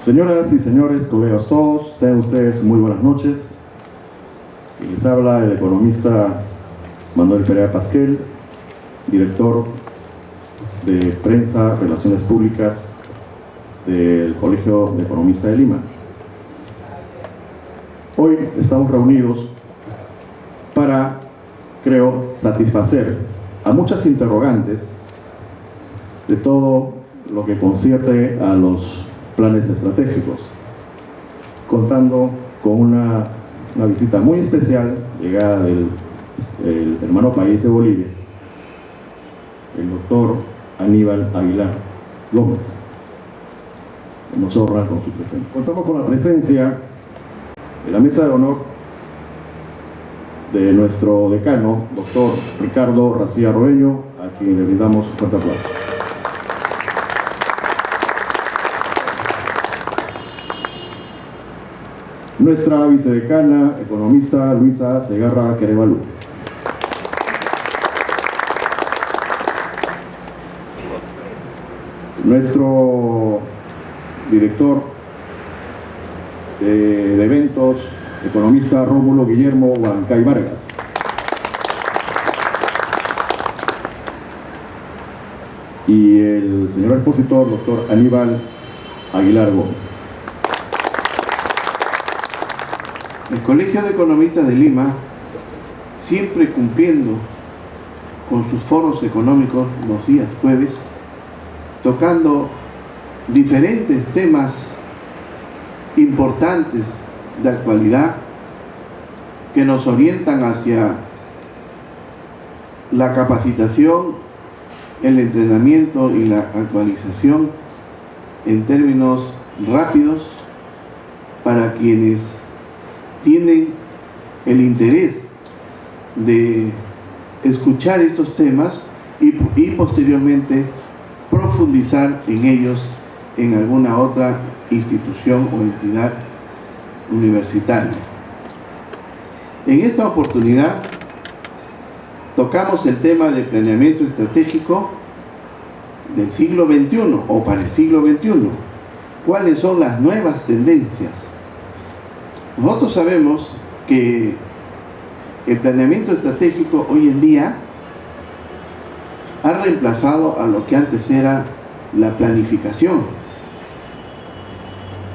Señoras y señores, colegas todos, tengan ustedes muy buenas noches. Y les habla el economista Manuel Perea Pasquel, director de Prensa, Relaciones Públicas del Colegio de Economistas de Lima. Hoy estamos reunidos para, creo, satisfacer a muchas interrogantes de todo lo que concierne a los planes estratégicos, contando con una visita muy especial, llegada del hermano país de Bolivia, el doctor Aníbal Aguilar Gómez. Nos honra con su presencia. Contamos con la presencia de la mesa de honor de nuestro decano, doctor Ricardo Racía Roeño, a quien le brindamos un fuerte aplauso. Nuestra vicedecana, economista Luisa Segarra Querevalú. Nuestro director de eventos, economista Rómulo Guillermo Huancay Vargas. Y el señor expositor, doctor Aníbal Aguilar Gómez. El Colegio de Economistas de Lima, siempre cumpliendo con sus foros económicos los días jueves, tocando diferentes temas importantes de actualidad que nos orientan hacia la capacitación, el entrenamiento y la actualización en términos rápidos para quienes tienen el interés de escuchar estos temas y posteriormente profundizar en ellos en alguna otra institución o entidad universitaria. En esta oportunidad tocamos el tema del planeamiento estratégico del siglo XXI o para el siglo XXI. ¿Cuáles son las nuevas tendencias? Nosotros sabemos que el planeamiento estratégico hoy en día ha reemplazado a lo que antes era la planificación,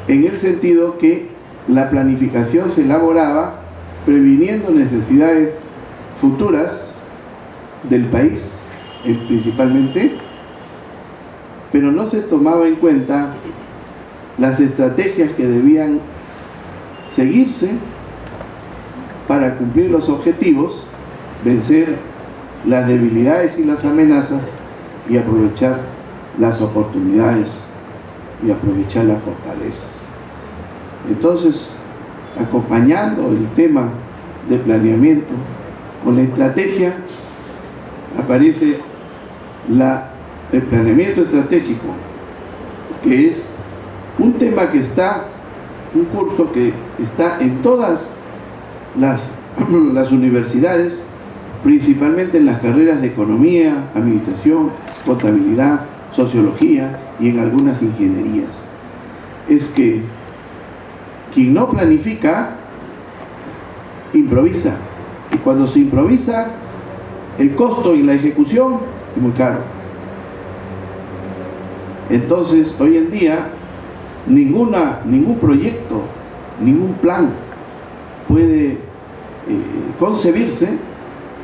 en el sentido que la planificación se elaboraba previniendo necesidades futuras del país, principalmente, pero no se tomaba en cuenta las estrategias que debían seguirse para cumplir los objetivos, vencer las debilidades y las amenazas y aprovechar las oportunidades y aprovechar las fortalezas. Entonces, acompañando el tema de planeamiento con la estrategia, aparece el planeamiento estratégico, que es un tema un curso que está en todas las universidades, principalmente en las carreras de economía, administración, contabilidad, sociología y en algunas ingenierías. Es que quien no planifica, improvisa. Y cuando se improvisa, el costo y la ejecución es muy caro. Entonces, hoy en día, ningún proyecto, ningún plan puede concebirse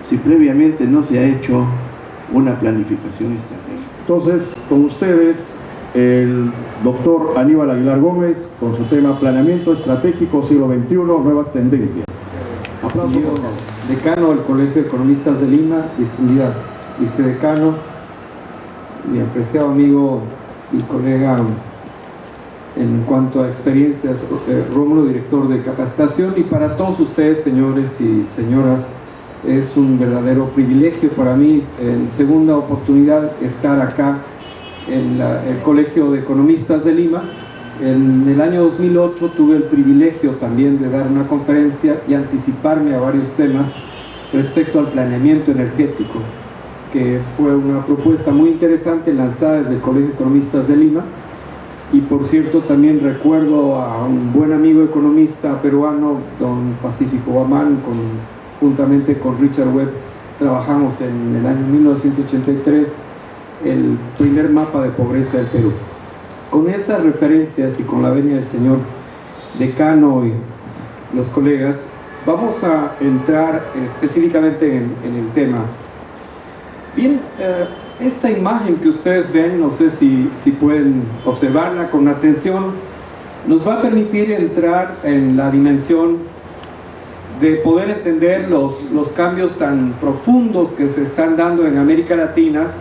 si previamente no se ha hecho una planificación estratégica. Entonces, con ustedes, el doctor Aníbal Aguilar Gómez, con su tema Planeamiento Estratégico Siglo XXI, Nuevas Tendencias. Aplauso, por favor. Decano del Colegio de Economistas de Lima, distinguida vicedecano, mi apreciado amigo y colega en cuanto a experiencias, Rómulo, director de capacitación, y para todos ustedes, señores y señoras, es un verdadero privilegio para mí, en segunda oportunidad, estar acá en el Colegio de Economistas de Lima. En el año 2008 tuve el privilegio también de dar una conferencia y anticiparme a varios temas respecto al planeamiento energético, que fue una propuesta muy interesante lanzada desde el Colegio de Economistas de Lima, Y por cierto, también recuerdo a un buen amigo economista peruano, don Pacífico Guamán, juntamente con Richard Webb, trabajamos en el año 1983 el primer mapa de pobreza del Perú. Con esas referencias y con la venia del señor decano y los colegas, vamos a entrar específicamente en el tema. Bien, esta imagen que ustedes ven, no sé si pueden observarla con atención, nos va a permitir entrar en la dimensión de poder entender los cambios tan profundos que se están dando en América Latina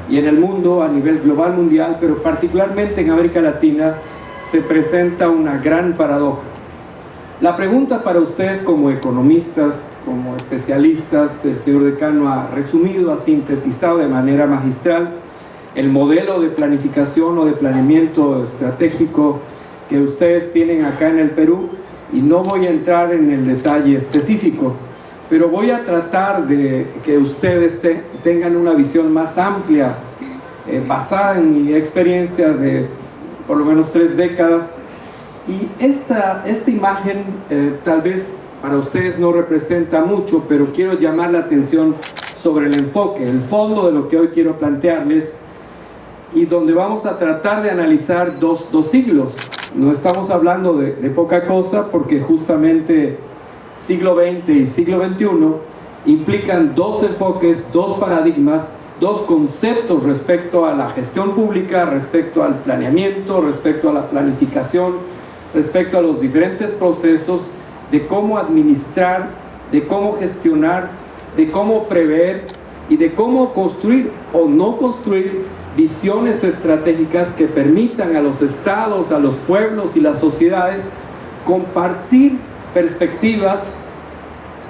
y en el mundo a nivel global mundial, pero particularmente en América Latina se presenta una gran paradoja. La pregunta para ustedes como economistas, como especialistas, el señor decano ha resumido, ha sintetizado de manera magistral el modelo de planificación o de planeamiento estratégico que ustedes tienen acá en el Perú, y no voy a entrar en el detalle específico, pero voy a tratar de que ustedes tengan una visión más amplia, basada en mi experiencia de por lo menos 3 décadas. Y esta imagen tal vez para ustedes no representa mucho, pero quiero llamar la atención sobre el enfoque, el fondo de lo que hoy quiero plantearles, y donde vamos a tratar de analizar dos siglos. No estamos hablando de poca cosa, porque justamente siglo XX y siglo XXI implican 2 enfoques, 2 paradigmas, 2 conceptos respecto a la gestión pública, respecto al planeamiento, respecto a la planificación, respecto a los diferentes procesos de cómo administrar, de cómo gestionar, de cómo prever y de cómo construir o no construir visiones estratégicas que permitan a los estados, a los pueblos y las sociedades compartir perspectivas,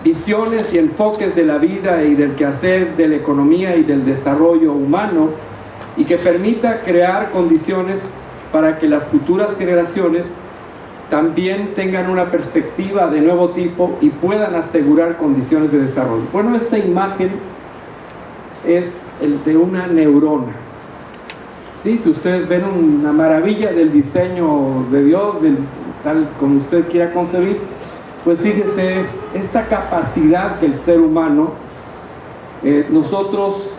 visiones y enfoques de la vida y del quehacer, de la economía y del desarrollo humano, y que permita crear condiciones para que las futuras generaciones también tengan una perspectiva de nuevo tipo y puedan asegurar condiciones de desarrollo. Bueno, esta imagen es el de una neurona. Sí, si ustedes ven una maravilla del diseño de Dios, tal como usted quiera concebir, pues fíjese, es esta capacidad que el ser humano, nosotros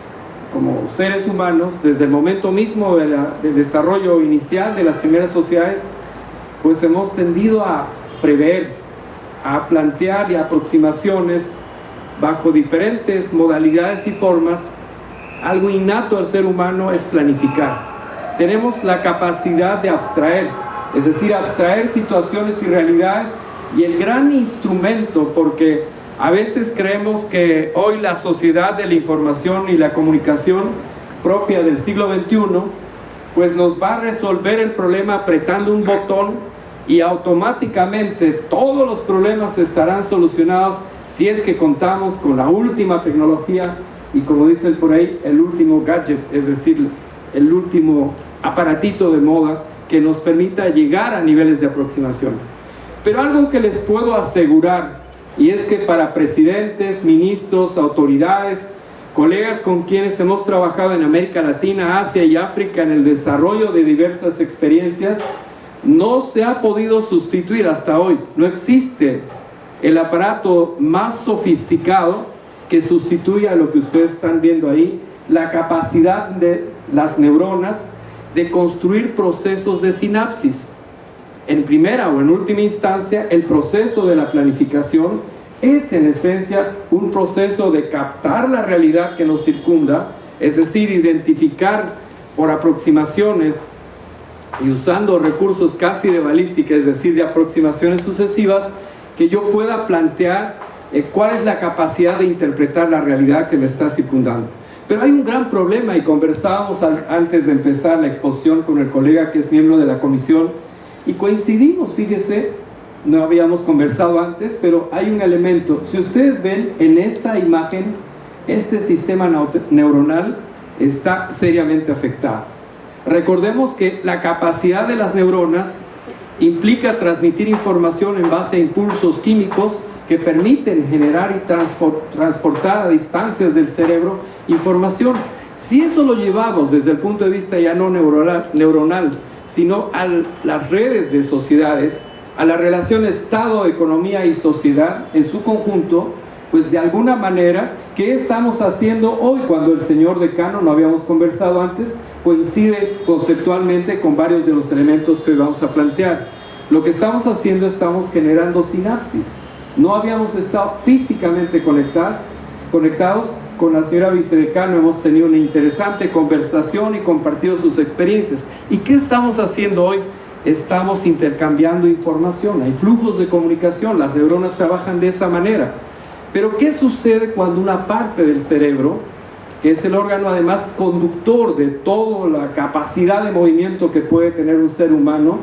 como seres humanos, desde el momento mismo del desarrollo inicial de las primeras sociedades, pues hemos tendido a prever, a plantear y aproximaciones bajo diferentes modalidades y formas. Algo innato al ser humano es planificar. Tenemos la capacidad de abstraer, es decir, abstraer situaciones y realidades, y el gran instrumento, porque a veces creemos que hoy la sociedad de la información y la comunicación propia del siglo XXI pues nos va a resolver el problema apretando un botón y automáticamente todos los problemas estarán solucionados si es que contamos con la última tecnología y, como dicen por ahí, el último gadget, es decir, el último aparatito de moda que nos permita llegar a niveles de aproximación. Pero algo que les puedo asegurar, y es que para presidentes, ministros, autoridades, colegas con quienes hemos trabajado en América Latina, Asia y África en el desarrollo de diversas experiencias, no se ha podido sustituir hasta hoy. No existe el aparato más sofisticado que sustituya a lo que ustedes están viendo ahí, la capacidad de las neuronas de construir procesos de sinapsis. En primera o en última instancia, el proceso de la planificación es en esencia un proceso de captar la realidad que nos circunda, es decir, identificar por aproximaciones y usando recursos casi de balística, es decir, de aproximaciones sucesivas, que yo pueda plantear cuál es la capacidad de interpretar la realidad que me está circundando. Pero hay un gran problema, y conversábamos antes de empezar la exposición con el colega que es miembro de la comisión, y coincidimos, fíjese, no habíamos conversado antes, pero hay un elemento. Si ustedes ven en esta imagen, este sistema neuronal está seriamente afectado. Recordemos que la capacidad de las neuronas implica transmitir información en base a impulsos químicos que permiten generar y transportar a distancias del cerebro información. Si eso lo llevamos desde el punto de vista ya no neuronal, sino a las redes de sociedades, a la relación Estado, economía y sociedad en su conjunto, pues de alguna manera, ¿qué estamos haciendo hoy cuando el señor decano, no habíamos conversado antes, coincide conceptualmente con varios de los elementos que hoy vamos a plantear? Lo que estamos haciendo, estamos generando sinapsis. No habíamos estado físicamente conectados. Con la señora vicedecano hemos tenido una interesante conversación y compartido sus experiencias. ¿Y qué estamos haciendo hoy? Estamos intercambiando información, hay flujos de comunicación, las neuronas trabajan de esa manera. Pero ¿qué sucede cuando una parte del cerebro, que es el órgano además conductor de toda la capacidad de movimiento que puede tener un ser humano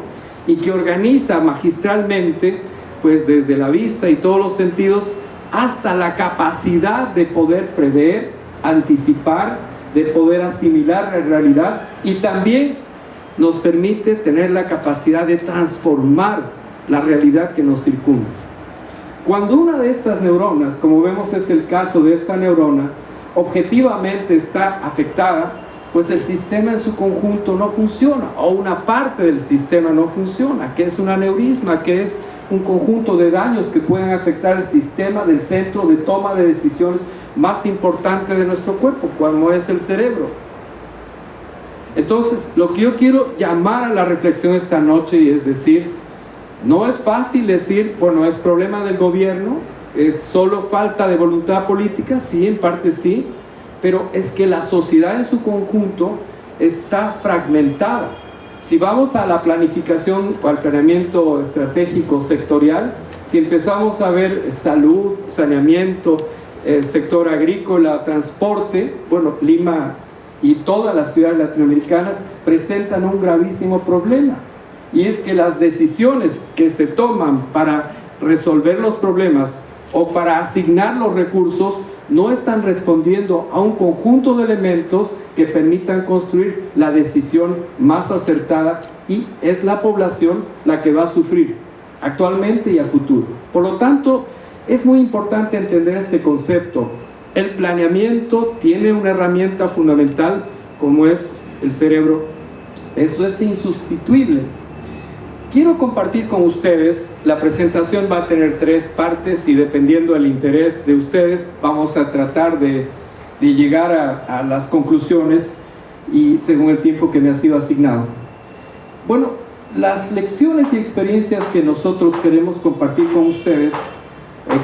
y que organiza magistralmente, pues desde la vista y todos los sentidos, hasta la capacidad de poder prever, anticipar, de poder asimilar la realidad, y también nos permite tener la capacidad de transformar la realidad que nos circunda? Cuando una de estas neuronas, como vemos es el caso de esta neurona, objetivamente está afectada, pues el sistema en su conjunto no funciona, o una parte del sistema no funciona, que es un aneurisma, que es un conjunto de daños que pueden afectar el sistema del centro de toma de decisiones más importante de nuestro cuerpo, como es el cerebro. Entonces, lo que yo quiero llamar a la reflexión esta noche, y es decir, no es fácil decir, bueno, es problema del gobierno, es solo falta de voluntad política, sí, en parte sí, pero es que la sociedad en su conjunto está fragmentada. Si vamos a la planificación o al planeamiento estratégico sectorial, si empezamos a ver salud, saneamiento, sector agrícola, transporte, bueno, Lima y todas las ciudades latinoamericanas presentan un gravísimo problema. Y es que las decisiones que se toman para resolver los problemas o para asignar los recursos no están respondiendo a un conjunto de elementos que permitan construir la decisión más acertada, y es la población la que va a sufrir actualmente y a futuro. Por lo tanto, es muy importante entender este concepto. El planeamiento tiene una herramienta fundamental como es el cerebro. Eso es insustituible. Quiero compartir con ustedes, la presentación va a tener 3 partes y dependiendo del interés de ustedes vamos a tratar de llegar a las conclusiones y según el tiempo que me ha sido asignado. Bueno, las lecciones y experiencias que nosotros queremos compartir con ustedes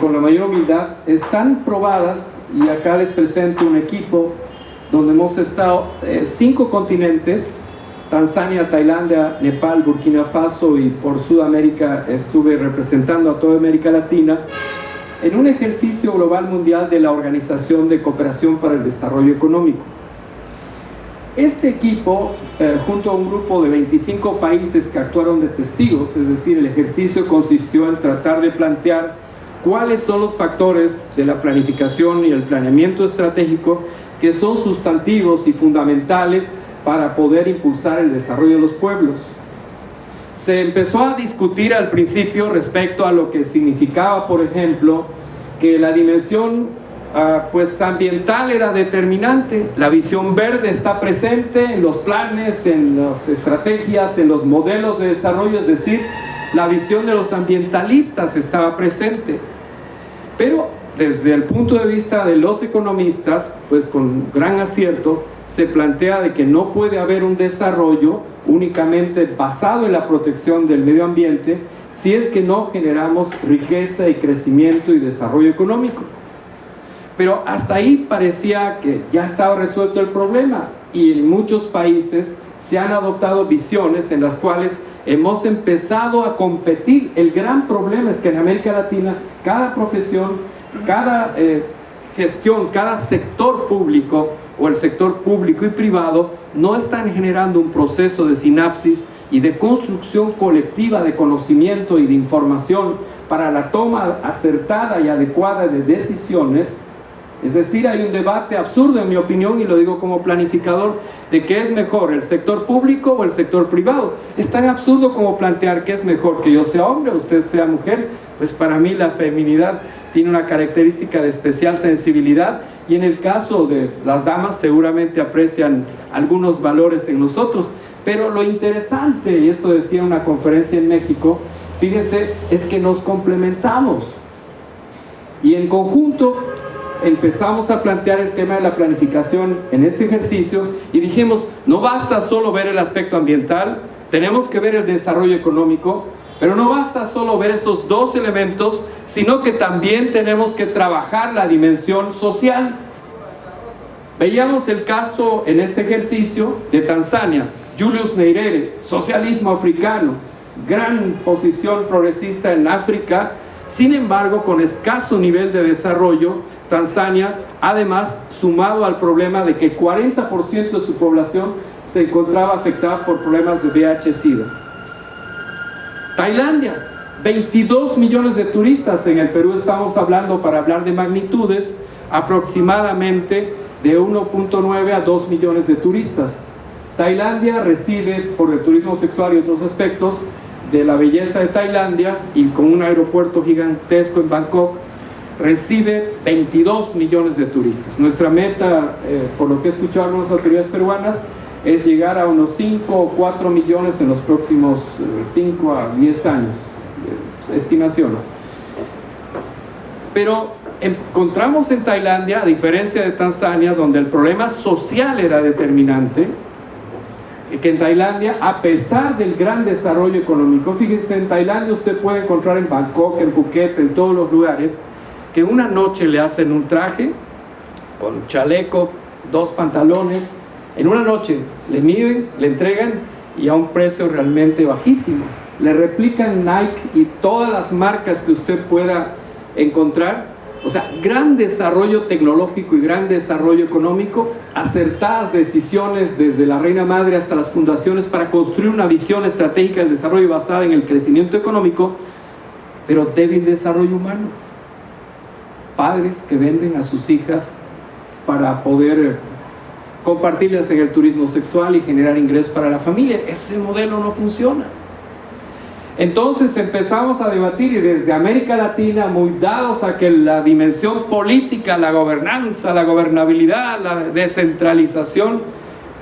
con la mayor humildad están probadas, y acá les presento un equipo donde hemos estado 5 continentes: Tanzania, Tailandia, Nepal, Burkina Faso, y por Sudamérica estuve representando a toda América Latina en un ejercicio global mundial de la Organización de Cooperación para el Desarrollo Económico. Este equipo, junto a un grupo de 25 países que actuaron de testigos, es decir, el ejercicio consistió en tratar de plantear cuáles son los factores de la planificación y el planeamiento estratégico que son sustantivos y fundamentales para poder impulsar el desarrollo de los pueblos. Se empezó a discutir al principio respecto a lo que significaba, por ejemplo, que la dimensión pues ambiental era determinante. La visión verde está presente en los planes, en las estrategias, en los modelos de desarrollo, es decir, la visión de los ambientalistas estaba presente. Pero desde el punto de vista de los economistas, pues con gran acierto, se plantea de que no puede haber un desarrollo únicamente basado en la protección del medio ambiente si es que no generamos riqueza y crecimiento y desarrollo económico. Pero hasta ahí parecía que ya estaba resuelto el problema, y en muchos países se han adoptado visiones en las cuales hemos empezado a competir. El gran problema es que en América Latina cada profesión, cada gestión, cada sector público o el sector público y privado no están generando un proceso de sinapsis y de construcción colectiva de conocimiento y de información para la toma acertada y adecuada de decisiones. Es decir, hay un debate absurdo, en mi opinión, y lo digo como planificador, de qué es mejor, el sector público o el sector privado. Es tan absurdo como plantear qué es mejor, que yo sea hombre o usted sea mujer. Pues para mí la feminidad tiene una característica de especial sensibilidad, y en el caso de las damas seguramente aprecian algunos valores en nosotros. Pero lo interesante, y esto decía una conferencia en México, fíjense, es que nos complementamos. Y en conjunto empezamos a plantear el tema de la planificación en este ejercicio y dijimos, no basta solo ver el aspecto ambiental, tenemos que ver el desarrollo económico, pero no basta solo ver esos dos elementos, sino que también tenemos que trabajar la dimensión social. Veíamos el caso en este ejercicio de Tanzania, Julius Nyerere, socialismo africano, gran posición progresista en África. Sin embargo, con escaso nivel de desarrollo, Tanzania, además, sumado al problema de que 40% de su población se encontraba afectada por problemas de VIH-Sida. Tailandia, 22 millones de turistas. En el Perú estamos hablando, para hablar de magnitudes, aproximadamente de 1.9 a 2 millones de turistas. Tailandia recibe, por el turismo sexual y otros aspectos, de la belleza de Tailandia, y con un aeropuerto gigantesco en Bangkok, recibe 22 millones de turistas. Nuestra meta, por lo que he escuchado algunas autoridades peruanas, es llegar a unos 5 o 4 millones en los próximos 5 a 10 años, estimaciones. Pero encontramos en Tailandia, a diferencia de Tanzania, donde el problema social era determinante, que en Tailandia, a pesar del gran desarrollo económico, fíjense, en Tailandia usted puede encontrar en Bangkok, en Phuket, en todos los lugares, que una noche le hacen un traje con chaleco, 2 pantalones, en una noche le miden, le entregan, y a un precio realmente bajísimo. Le replican Nike y todas las marcas que usted pueda encontrar. O sea, gran desarrollo tecnológico y gran desarrollo económico, acertadas decisiones desde la Reina Madre hasta las fundaciones para construir una visión estratégica del desarrollo basada en el crecimiento económico, pero débil desarrollo humano. Padres que venden a sus hijas para poder compartirlas en el turismo sexual y generar ingresos para la familia. Ese modelo no funciona. Entonces empezamos a debatir, y desde América Latina, muy dados a que la dimensión política, la gobernanza, la gobernabilidad, la descentralización,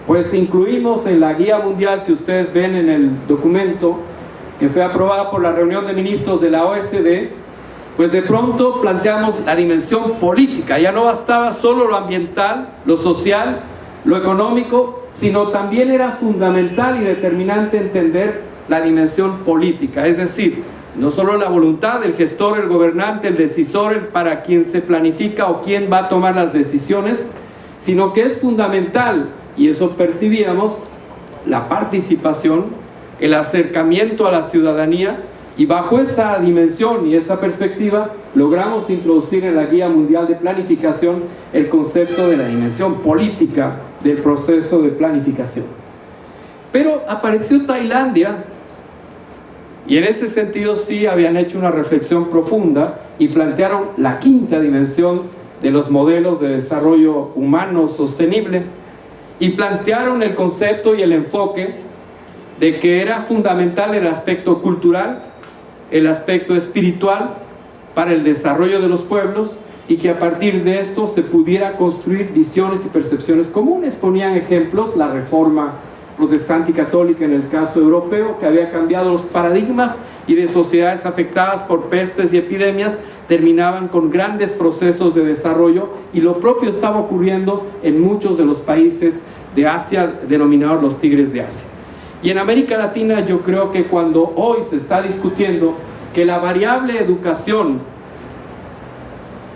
pues incluimos en la guía mundial que ustedes ven en el documento, que fue aprobada por la reunión de ministros de la OSD, pues de pronto planteamos la dimensión política. Ya no bastaba solo lo ambiental, lo social, lo económico, sino también era fundamental y determinante entender la dimensión política, es decir, no solo la voluntad del gestor, el gobernante, el decisor, el para quien se planifica o quién va a tomar las decisiones, sino que es fundamental, y eso percibíamos, la participación, el acercamiento a la ciudadanía, y bajo esa dimensión y esa perspectiva logramos introducir en la Guía Mundial de Planificación el concepto de la dimensión política del proceso de planificación. Pero apareció Tailandia, y en ese sentido sí habían hecho una reflexión profunda y plantearon la quinta dimensión de los modelos de desarrollo humano sostenible, y plantearon el concepto y el enfoque de que era fundamental el aspecto cultural, el aspecto espiritual para el desarrollo de los pueblos, y que a partir de esto se pudiera construir visiones y percepciones comunes. Ponían ejemplos, la reforma protestante y católica en el caso europeo, que había cambiado los paradigmas, y de sociedades afectadas por pestes y epidemias terminaban con grandes procesos de desarrollo, y lo propio estaba ocurriendo en muchos de los países de Asia, denominados los tigres de Asia. Y en América Latina yo creo que cuando hoy se está discutiendo que la variable educación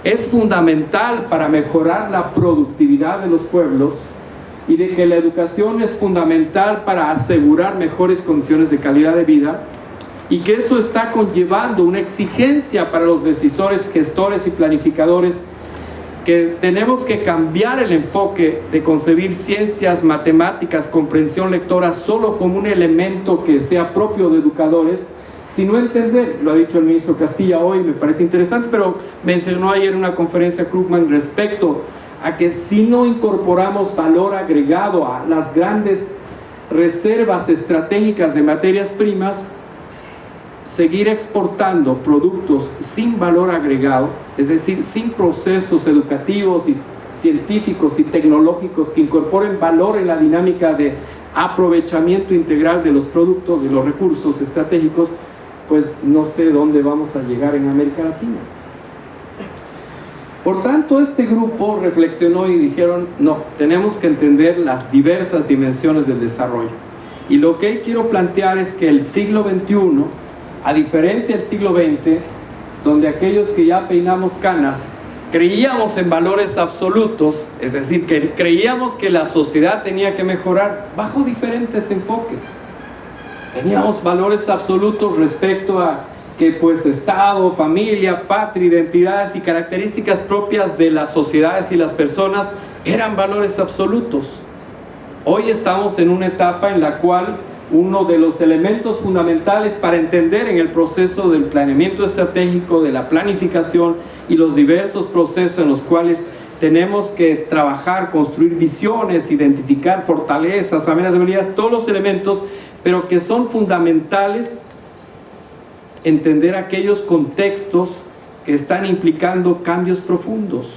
es fundamental para mejorar la productividad de los pueblos, y de que la educación es fundamental para asegurar mejores condiciones de calidad de vida, y que eso está conllevando una exigencia para los decisores, gestores y planificadores, que tenemos que cambiar el enfoque de concebir ciencias, matemáticas, comprensión lectora solo como un elemento que sea propio de educadores, sino entender, lo ha dicho el ministro Castilla hoy, me parece interesante, pero mencionó ayer en una conferencia Krugman respecto a que si no incorporamos valor agregado a las grandes reservas estratégicas de materias primas, seguir exportando productos sin valor agregado, es decir, sin procesos educativos y científicos y tecnológicos que incorporen valor en la dinámica de aprovechamiento integral de los productos, de los recursos estratégicos, pues no sé dónde vamos a llegar en América Latina. Por tanto, este grupo reflexionó y dijeron, no, tenemos que entender las diversas dimensiones del desarrollo. Y lo que quiero plantear es que el siglo XXI, a diferencia del siglo XX, donde aquellos que ya peinamos canas, creíamos en valores absolutos, es decir, que creíamos que la sociedad tenía que mejorar bajo diferentes enfoques. Teníamos valores absolutos respecto a que pues Estado, familia, patria, identidades y características propias de las sociedades y las personas eran valores absolutos. Hoy estamos en una etapa en la cual uno de los elementos fundamentales para entender en el proceso del planeamiento estratégico, de la planificación y los diversos procesos en los cuales tenemos que trabajar, construir visiones, identificar fortalezas, amenazas, debilidades, todos los elementos, pero que son fundamentales entender aquellos contextos que están implicando cambios profundos.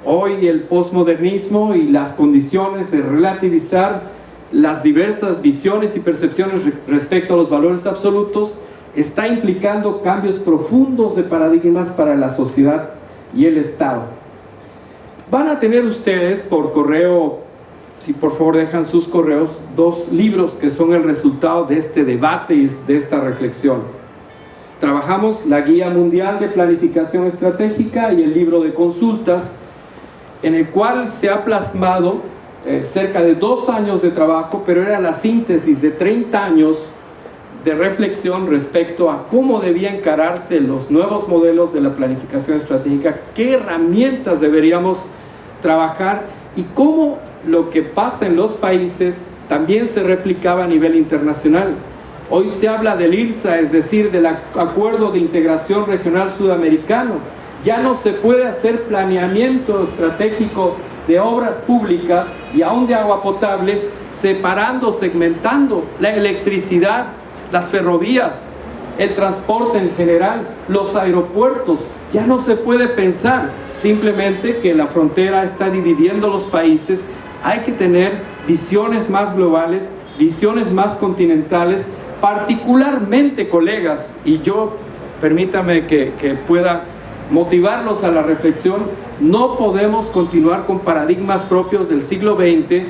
Hoy el posmodernismo y las condiciones de relativizar las diversas visiones y percepciones respecto a los valores absolutos está implicando cambios profundos de paradigmas para la sociedad y el Estado. Van a tener ustedes por correo, si por favor dejan sus correos, 2 libros que son el resultado de este debate y de esta reflexión. Trabajamos la Guía Mundial de Planificación Estratégica y el libro de consultas, en el cual se ha plasmado cerca de 2 años de trabajo, pero era la síntesis de 30 años de reflexión respecto a cómo debía encararse los nuevos modelos de la planificación estratégica, qué herramientas deberíamos trabajar y cómo lo que pasa en los países también se replicaba a nivel internacional. Hoy se habla del IRSA, es decir, del Acuerdo de Integración Regional Sudamericano. Ya no se puede hacer planeamiento estratégico de obras públicas y aún de agua potable separando, segmentando la electricidad, las ferrovías, el transporte en general, los aeropuertos. Ya no se puede pensar simplemente que la frontera está dividiendo los países. Hay que tener visiones más globales, visiones más continentales, particularmente, colegas, y yo permítame que pueda motivarlos a la reflexión. No podemos continuar con paradigmas propios del siglo XX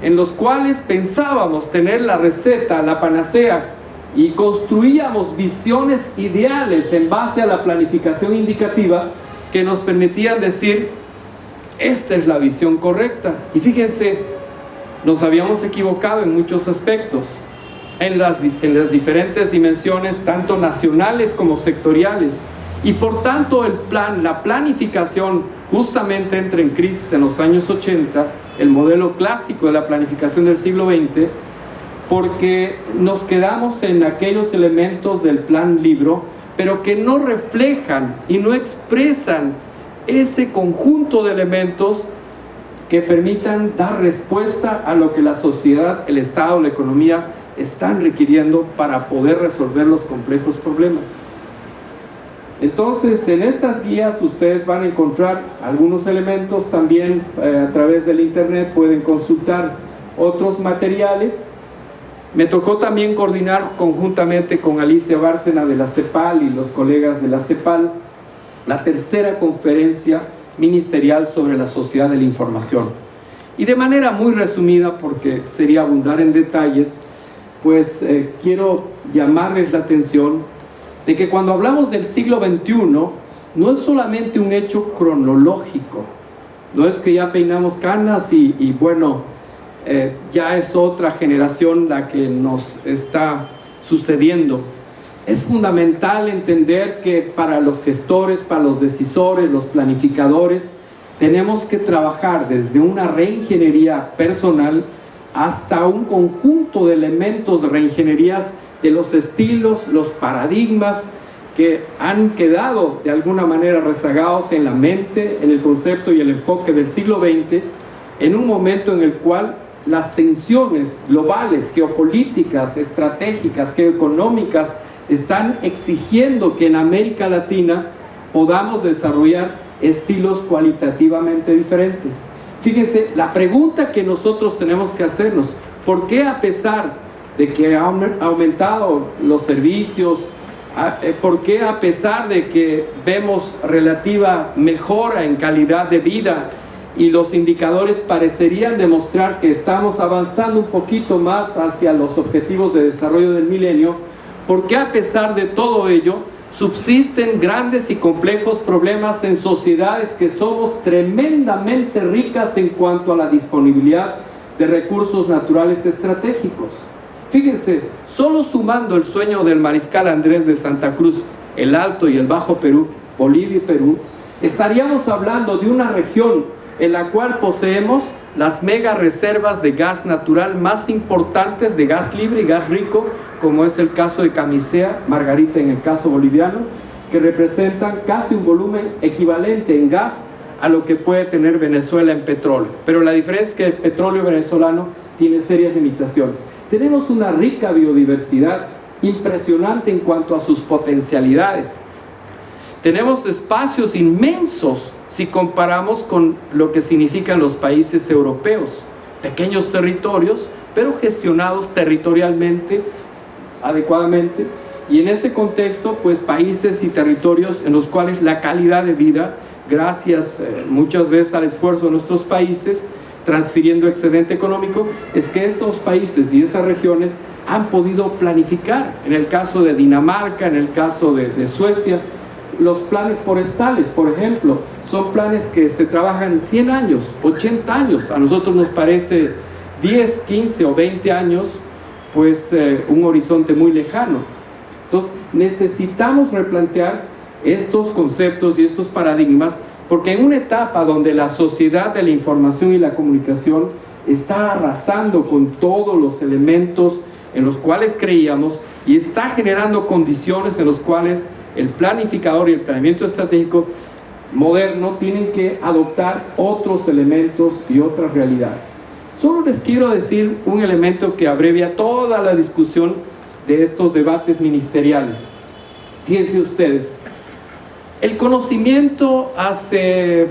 en los cuales pensábamos tener la receta, la panacea, y construíamos visiones ideales en base a la planificación indicativa que nos permitían decir, esta es la visión correcta. Y fíjense, nos habíamos equivocado en muchos aspectos, en las diferentes dimensiones, tanto nacionales como sectoriales. Y por tanto la planificación justamente entra en crisis en los años 80, el modelo clásico de la planificación del siglo XX, porque nos quedamos en aquellos elementos del plan libro, pero que no reflejan y no expresan ese conjunto de elementos que permitan dar respuesta a lo que la sociedad, el Estado, la economía están requiriendo para poder resolver los complejos problemas. Entonces, en estas guías ustedes van a encontrar algunos elementos también a través del internet, pueden consultar otros materiales. Me tocó también coordinar conjuntamente con Alicia Bárcena de la CEPAL y los colegas de la CEPAL la tercera conferencia ministerial sobre la sociedad de la información. Y de manera muy resumida, porque sería abundar en detalles, pues quiero llamarles la atención de que cuando hablamos del siglo XXI, no es solamente un hecho cronológico, no es que ya peinamos canas y bueno, ya es otra generación la que nos está sucediendo. Es fundamental entender que para los gestores, para los decisores, los planificadores, tenemos que trabajar desde una reingeniería personal hasta un conjunto de elementos de reingenierías de los estilos, los paradigmas que han quedado de alguna manera rezagados en la mente, en el concepto y el enfoque del siglo XX, en un momento en el cual las tensiones globales, geopolíticas, estratégicas, geoeconómicas, están exigiendo que en América Latina podamos desarrollar estilos cualitativamente diferentes. Fíjense, la pregunta que nosotros tenemos que hacernos, ¿Por qué a pesar de que han aumentado los servicios, por qué a pesar de que vemos relativa mejora en calidad de vida y los indicadores parecerían demostrar que estamos avanzando un poquito más hacia los objetivos de desarrollo del milenio, por qué a pesar de todo ello subsisten grandes y complejos problemas en sociedades que somos tremendamente ricas en cuanto a la disponibilidad de recursos naturales estratégicos? Fíjense, solo sumando el sueño del mariscal Andrés de Santa Cruz, el Alto y el Bajo Perú, Bolivia y Perú, estaríamos hablando de una región en la cual poseemos las mega reservas de gas natural más importantes, de gas libre y gas rico, como es el caso de Camisea, Margarita en el caso boliviano, que representan casi un volumen equivalente en gas a lo que puede tener Venezuela en petróleo. Pero la diferencia es que el petróleo venezolano tiene serias limitaciones. Tenemos una rica biodiversidad impresionante en cuanto a sus potencialidades. Tenemos espacios inmensos si comparamos con lo que significan los países europeos. Pequeños territorios, pero gestionados territorialmente, adecuadamente. Y en ese contexto, pues países y territorios en los cuales la calidad de vida, gracias muchas veces al esfuerzo de nuestros países, transfiriendo excedente económico, es que esos países y esas regiones han podido planificar. En el caso de Dinamarca, en el caso de Suecia, los planes forestales, por ejemplo, son planes que se trabajan 100 años, 80 años. A nosotros nos parece 10, 15 o 20 años, pues un horizonte muy lejano. Entonces, necesitamos replantear estos conceptos y estos paradigmas, porque en una etapa donde la sociedad de la información y la comunicación está arrasando con todos los elementos en los cuales creíamos y está generando condiciones en las cuales el planificador y el planeamiento estratégico moderno tienen que adoptar otros elementos y otras realidades. Solo les quiero decir un elemento que abrevia toda la discusión de estos debates ministeriales. Fíjense ustedes, el conocimiento hace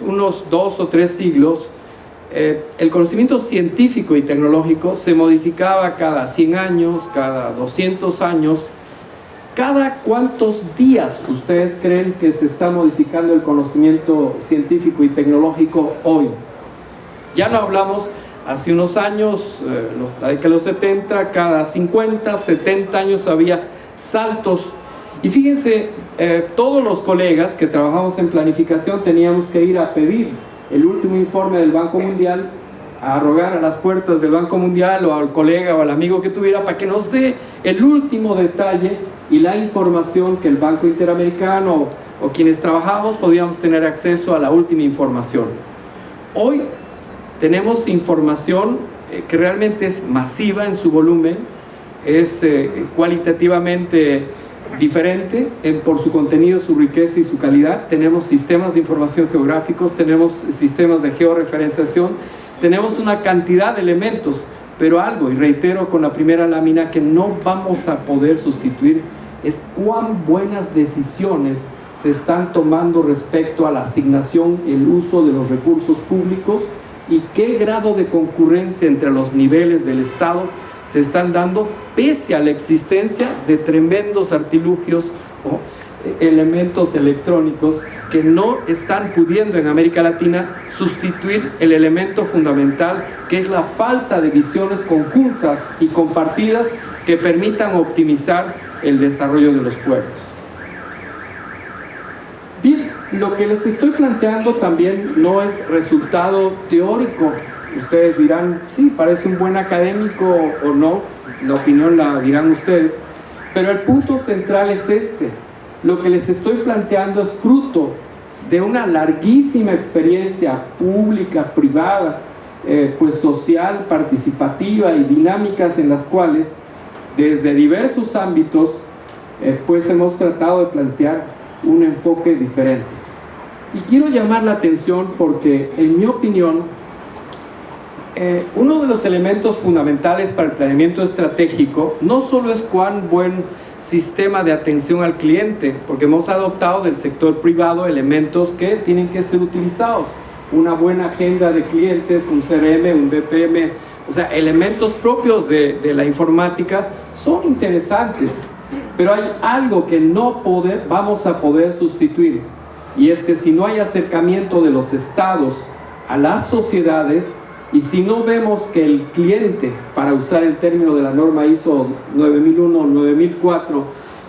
unos 2 o 3 siglos, el conocimiento científico y tecnológico se modificaba cada 100 años, cada 200 años. ¿Cada cuántos días ustedes creen que se está modificando el conocimiento científico y tecnológico hoy? Ya lo hablamos hace unos años, la década de los 70, cada 50, 70 años había saltos. Y fíjense, todos los colegas que trabajamos en planificación teníamos que ir a pedir el último informe del Banco Mundial, a rogar a las puertas del Banco Mundial o al colega o al amigo que tuviera para que nos dé el último detalle y la información que el Banco Interamericano o quienes trabajamos podíamos tener acceso a la última información. Hoy tenemos información que realmente es masiva en su volumen, es cualitativamente diferente por su contenido, su riqueza y su calidad. Tenemos sistemas de información geográficos, tenemos sistemas de georreferenciación, tenemos una cantidad de elementos, pero algo, y reitero con la primera lámina, que no vamos a poder sustituir es cuán buenas decisiones se están tomando respecto a la asignación y el uso de los recursos públicos y qué grado de concurrencia entre los niveles del Estado se están dando pese a la existencia de tremendos artilugios o elementos electrónicos que no están pudiendo en América Latina sustituir el elemento fundamental, que es la falta de visiones conjuntas y compartidas que permitan optimizar el desarrollo de los pueblos. Bien, lo que les estoy planteando también no es resultado teórico. Ustedes dirán, sí, parece un buen académico o no, la opinión la dirán ustedes, pero el punto central es este. Lo que les estoy planteando es fruto de una larguísima experiencia pública, privada, pues social, participativa y dinámicas en las cuales desde diversos ámbitos pues hemos tratado de plantear un enfoque diferente. Y quiero llamar la atención porque, en mi opinión, uno de los elementos fundamentales para el planeamiento estratégico no solo es cuán buen sistema de atención al cliente, porque hemos adoptado del sector privado elementos que tienen que ser utilizados. Una buena agenda de clientes, un CRM, un BPM, O sea, elementos propios de la informática son interesantes, pero hay algo que no vamos a poder sustituir, y es que si no hay acercamiento de los estados a las sociedades, y si no vemos que el cliente, para usar el término de la norma ISO 9001, 9004,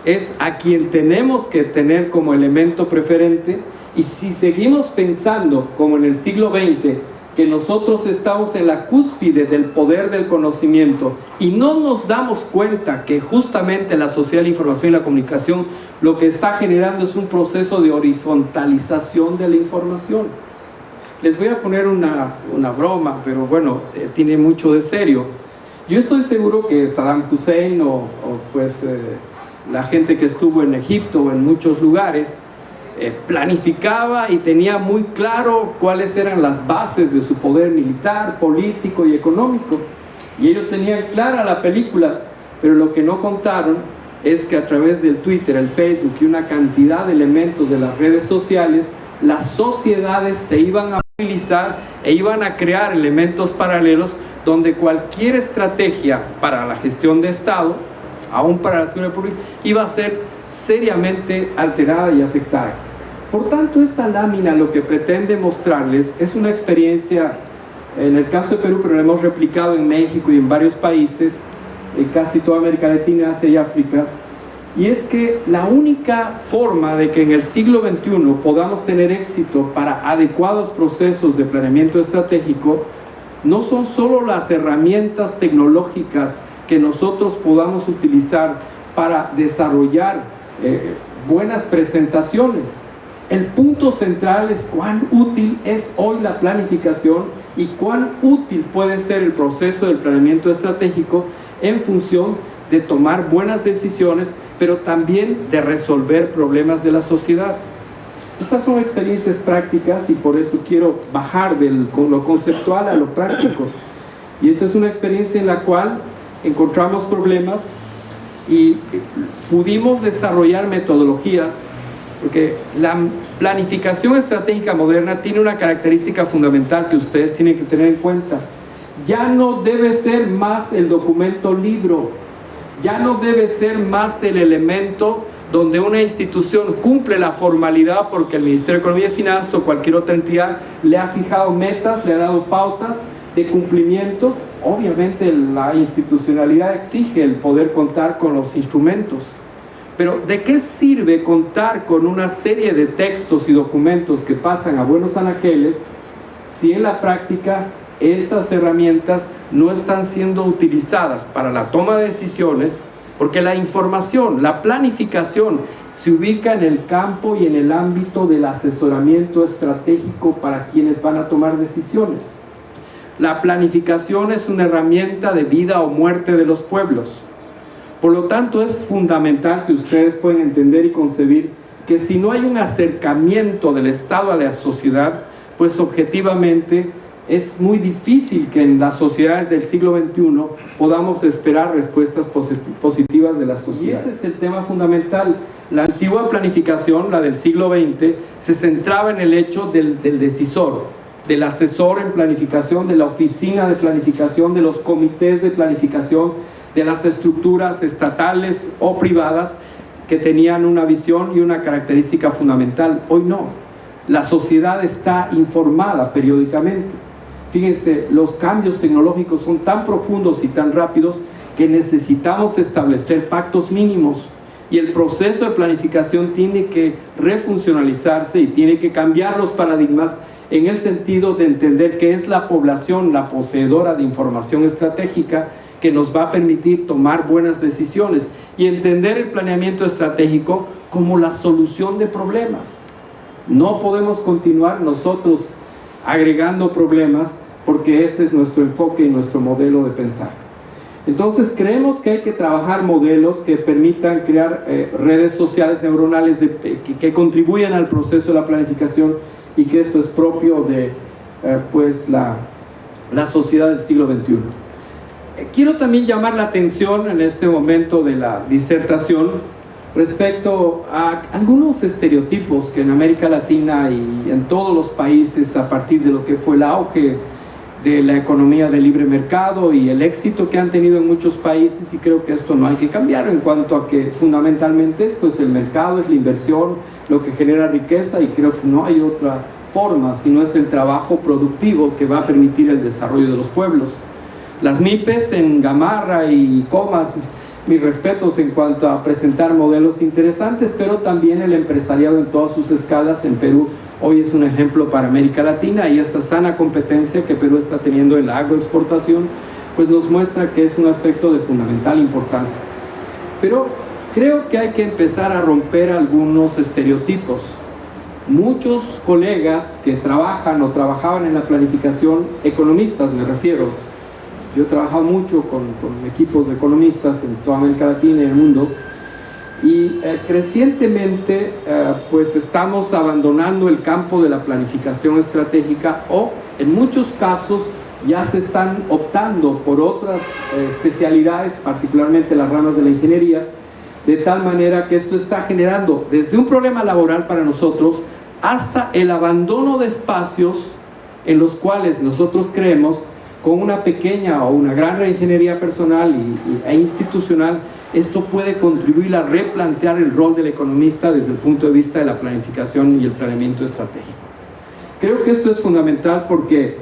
es a quien tenemos que tener como elemento preferente, y si seguimos pensando, como en el siglo XX, que nosotros estamos en la cúspide del poder del conocimiento y no nos damos cuenta que justamente la sociedad de la información y la comunicación lo que está generando es un proceso de horizontalización de la información. Les voy a poner una broma, pero bueno, tiene mucho de serio. Yo estoy seguro que Saddam Hussein la gente que estuvo en Egipto o en muchos lugares planificaba y tenía muy claro cuáles eran las bases de su poder militar, político y económico, y ellos tenían clara la película, pero lo que no contaron es que a través del Twitter, el Facebook y una cantidad de elementos de las redes sociales, las sociedades se iban a movilizar e iban a crear elementos paralelos donde cualquier estrategia para la gestión de Estado, aún para la seguridad pública, iba a ser seriamente alterada y afectada. Por tanto, esta lámina lo que pretende mostrarles es una experiencia, en el caso de Perú, pero lo hemos replicado en México y en varios países, en casi toda América Latina, Asia y África, y es que la única forma de que en el siglo XXI podamos tener éxito para adecuados procesos de planeamiento estratégico no son solo las herramientas tecnológicas que nosotros podamos utilizar para desarrollar buenas presentaciones. El punto central es cuán útil es hoy la planificación y cuán útil puede ser el proceso del planeamiento estratégico en función de tomar buenas decisiones, pero también de resolver problemas de la sociedad. Estas son experiencias prácticas y por eso quiero bajar de lo conceptual a lo práctico. Y esta es una experiencia en la cual encontramos problemas y pudimos desarrollar metodologías, porque la planificación estratégica moderna tiene una característica fundamental que ustedes tienen que tener en cuenta. Ya no debe ser más el documento libro, ya no debe ser más el elemento donde una institución cumple la formalidad porque el Ministerio de Economía y Finanzas o cualquier otra entidad le ha fijado metas, le ha dado pautas de cumplimiento. Obviamente la institucionalidad exige el poder contar con los instrumentos, pero ¿de qué sirve contar con una serie de textos y documentos que pasan a buenos anaqueles si en la práctica estas herramientas no están siendo utilizadas para la toma de decisiones? Porque la información, la planificación se ubica en el campo y en el ámbito del asesoramiento estratégico para quienes van a tomar decisiones. La planificación es una herramienta de vida o muerte de los pueblos. Por lo tanto, es fundamental que ustedes puedan entender y concebir que si no hay un acercamiento del Estado a la sociedad, pues objetivamente es muy difícil que en las sociedades del siglo XXI podamos esperar respuestas positivas de la sociedad. Y ese es el tema fundamental. La antigua planificación, la del siglo XX, se centraba en el hecho del decisor, del asesor en planificación, de la oficina de planificación, de los comités de planificación, de las estructuras estatales o privadas que tenían una visión y una característica fundamental. Hoy no. La sociedad está informada periódicamente. Fíjense, los cambios tecnológicos son tan profundos y tan rápidos que necesitamos establecer pactos mínimos, y el proceso de planificación tiene que refuncionalizarse y tiene que cambiar los paradigmas en el sentido de entender que es la población la poseedora de información estratégica que nos va a permitir tomar buenas decisiones y entender el planeamiento estratégico como la solución de problemas. No podemos continuar nosotros agregando problemas, porque ese es nuestro enfoque y nuestro modelo de pensar. Entonces creemos que hay que trabajar modelos que permitan crear redes sociales neuronales que contribuyan al proceso de la planificación, y que esto es propio de la sociedad del siglo XXI. Quiero también llamar la atención en este momento de la disertación respecto a algunos estereotipos que en América Latina y en todos los países, a partir de lo que fue el auge de la economía de libre mercado y el éxito que han tenido en muchos países, y creo que esto no hay que cambiar en cuanto a que fundamentalmente es pues el mercado, es la inversión lo que genera riqueza, y creo que no hay otra forma si no es el trabajo productivo que va a permitir el desarrollo de los pueblos. Las MIPES en Gamarra y Comas, mis respetos en cuanto a presentar modelos interesantes, pero también el empresariado en todas sus escalas en Perú hoy es un ejemplo para América Latina, y esta sana competencia que Perú está teniendo en la agroexportación pues nos muestra que es un aspecto de fundamental importancia. Pero creo que hay que empezar a romper algunos estereotipos. Muchos colegas que trabajan o trabajaban en la planificación, economistas me refiero, yo he trabajado mucho con equipos de economistas en toda América Latina y el mundo, y crecientemente pues estamos abandonando el campo de la planificación estratégica, o en muchos casos ya se están optando por otras especialidades, particularmente las ramas de la ingeniería, de tal manera que esto está generando desde un problema laboral para nosotros hasta el abandono de espacios en los cuales nosotros creemos con una pequeña o una gran reingeniería personal e institucional, esto puede contribuir a replantear el rol del economista desde el punto de vista de la planificación y el planeamiento estratégico. Creo que esto es fundamental porque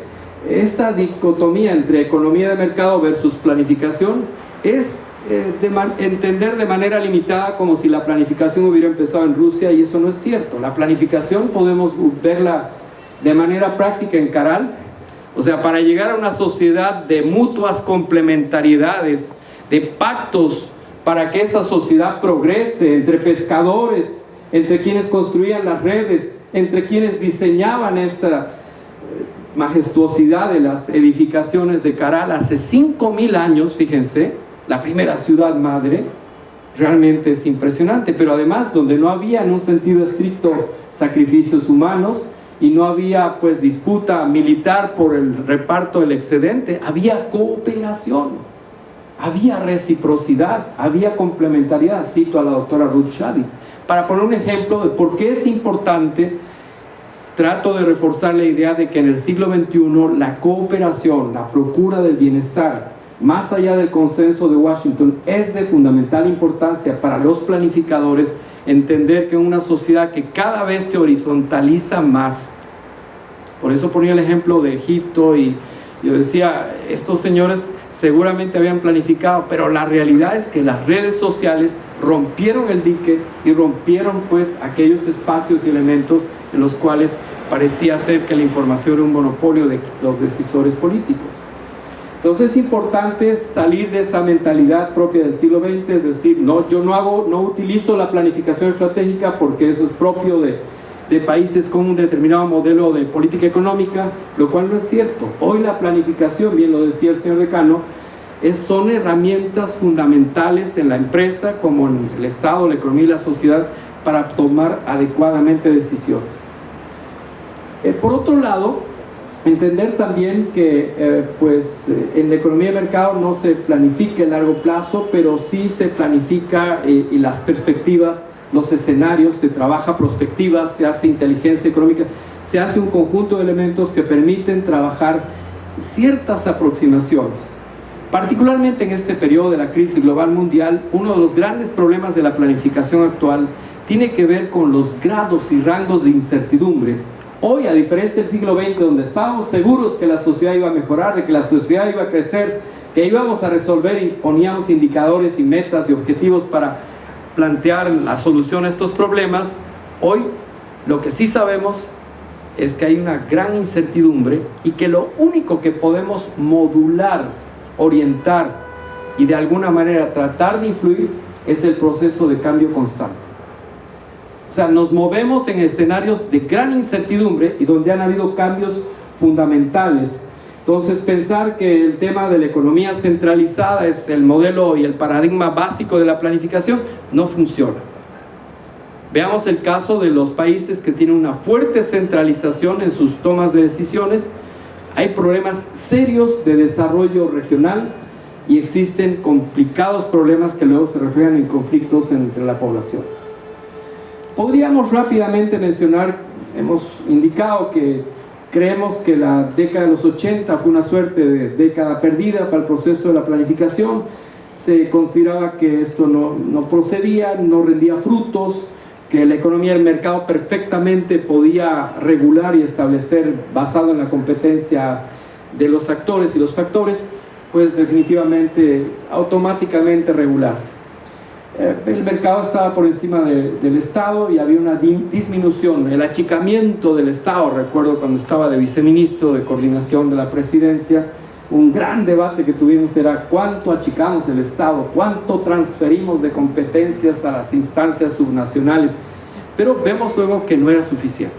esa dicotomía entre economía de mercado versus planificación es entender de manera limitada como si la planificación hubiera empezado en Rusia, y eso no es cierto. La planificación podemos verla de manera práctica en Caral, o sea, para llegar a una sociedad de mutuas complementariedades, de pactos para que esa sociedad progrese entre pescadores, entre quienes construían las redes, entre quienes diseñaban esa majestuosidad de las edificaciones de Caral hace 5.000 años, fíjense, la primera ciudad madre, realmente es impresionante, pero además donde no había en un sentido estricto sacrificios humanos y no había pues disputa militar por el reparto del excedente, había cooperación, había reciprocidad, había complementariedad. Cito a la doctora Ruth Shadi para poner un ejemplo de por qué es importante. Trato de reforzar la idea de que en el siglo XXI la cooperación, la procura del bienestar, más allá del consenso de Washington, es de fundamental importancia para los planificadores entender que en una sociedad que cada vez se horizontaliza más, por eso ponía el ejemplo de Egipto, y yo decía, estos señores seguramente habían planificado, pero la realidad es que las redes sociales rompieron el dique y rompieron pues aquellos espacios y elementos en los cuales parecía ser que la información era un monopolio de los decisores políticos. Entonces es importante salir de esa mentalidad propia del siglo XX, es decir, no, yo no utilizo la planificación estratégica porque eso es propio de países con un determinado modelo de política económica, lo cual no es cierto. Hoy la planificación, bien lo decía el señor decano, son herramientas fundamentales en la empresa como en el Estado, la economía y la sociedad para tomar adecuadamente decisiones. Por otro lado, entender también que en la economía de mercado no se planifica a largo plazo, pero sí se planifica y las perspectivas, los escenarios, se trabaja prospectivas, se hace inteligencia económica, se hace un conjunto de elementos que permiten trabajar ciertas aproximaciones. Particularmente en este periodo de la crisis global mundial, uno de los grandes problemas de la planificación actual tiene que ver con los grados y rangos de incertidumbre. Hoy, a diferencia del siglo XX, donde estábamos seguros que la sociedad iba a mejorar, de que la sociedad iba a crecer, que íbamos a resolver y poníamos indicadores y metas y objetivos para plantear la solución a estos problemas, hoy lo que sí sabemos es que hay una gran incertidumbre y que lo único que podemos modular, orientar y de alguna manera tratar de influir es el proceso de cambio constante. O sea, nos movemos en escenarios de gran incertidumbre y donde han habido cambios fundamentales. Entonces, pensar que el tema de la economía centralizada es el modelo y el paradigma básico de la planificación no funciona. Veamos el caso de los países que tienen una fuerte centralización en sus tomas de decisiones. Hay problemas serios de desarrollo regional y existen complicados problemas que luego se reflejan en conflictos entre la población. Podríamos rápidamente mencionar, hemos indicado que creemos que la década de los 80 fue una suerte de década perdida para el proceso de la planificación. Se consideraba que esto no procedía, no rendía frutos, que la economía del mercado perfectamente podía regular y establecer, basado en la competencia de los actores y los factores, pues definitivamente, automáticamente regularse. El mercado estaba por encima del Estado y había una disminución, el achicamiento del Estado. Recuerdo cuando estaba de viceministro de coordinación de la presidencia, un gran debate que tuvimos era cuánto achicamos el Estado, cuánto transferimos de competencias a las instancias subnacionales, pero vemos luego que no era suficiente.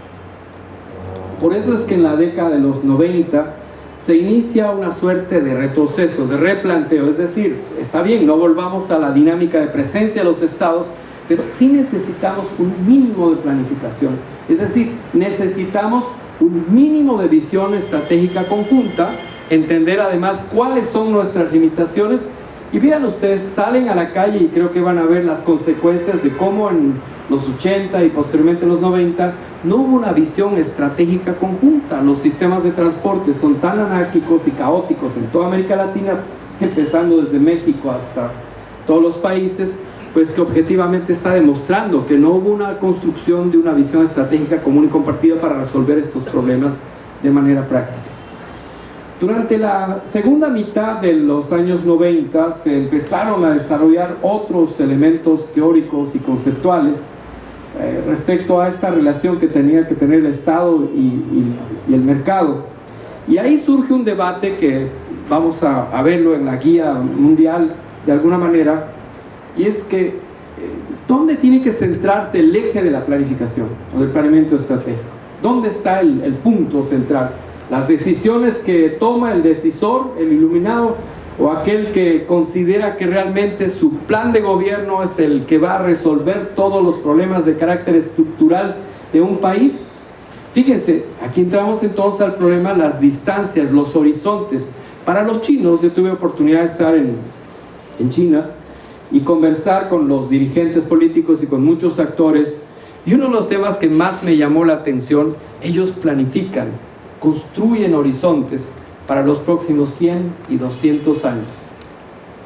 Por eso es que en la década de los 90 se inicia una suerte de retroceso, de replanteo, es decir, está bien, no volvamos a la dinámica de presencia de los estados, pero sí necesitamos un mínimo de planificación, es decir, necesitamos un mínimo de visión estratégica conjunta, entender además cuáles son nuestras limitaciones. Y vean ustedes, salen a la calle y creo que van a ver las consecuencias de cómo en los 80 y posteriormente en los 90 no hubo una visión estratégica conjunta. Los sistemas de transporte son tan anárquicos y caóticos en toda América Latina, empezando desde México hasta todos los países, pues que objetivamente está demostrando que no hubo una construcción de una visión estratégica común y compartida para resolver estos problemas de manera práctica. Durante la segunda mitad de los años 90 se empezaron a desarrollar otros elementos teóricos y conceptuales respecto a esta relación que tenía que tener el Estado y el mercado. Y ahí surge un debate que vamos a verlo en la guía mundial de alguna manera, y es que ¿dónde tiene que centrarse el eje de la planificación o del planeamiento estratégico? ¿Dónde está el punto central? Las decisiones que toma el decisor, el iluminado, o aquel que considera que realmente su plan de gobierno es el que va a resolver todos los problemas de carácter estructural de un país. Fíjense, aquí entramos entonces al problema, las distancias, los horizontes. Para los chinos, yo tuve oportunidad de estar en China y conversar con los dirigentes políticos y con muchos actores, y uno de los temas que más me llamó la atención, ellos planifican, construyen horizontes para los próximos 100 y 200 años.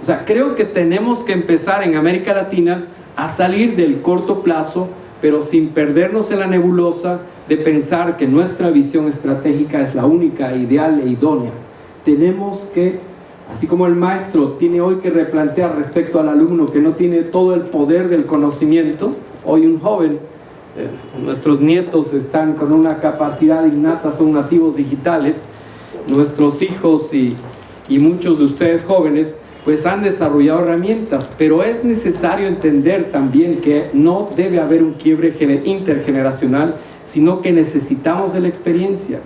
O sea, creo que tenemos que empezar en América Latina a salir del corto plazo, pero sin perdernos en la nebulosa de pensar que nuestra visión estratégica es la única, ideal e idónea. Tenemos que, así como el maestro tiene hoy que replantear respecto al alumno que no tiene todo el poder del conocimiento, hoy un joven, nuestros nietos están con una capacidad innata, son nativos digitales, nuestros hijos y muchos de ustedes jóvenes pues han desarrollado herramientas, pero es necesario entender también que no debe haber un quiebre intergeneracional, sino que necesitamos de la experiencia,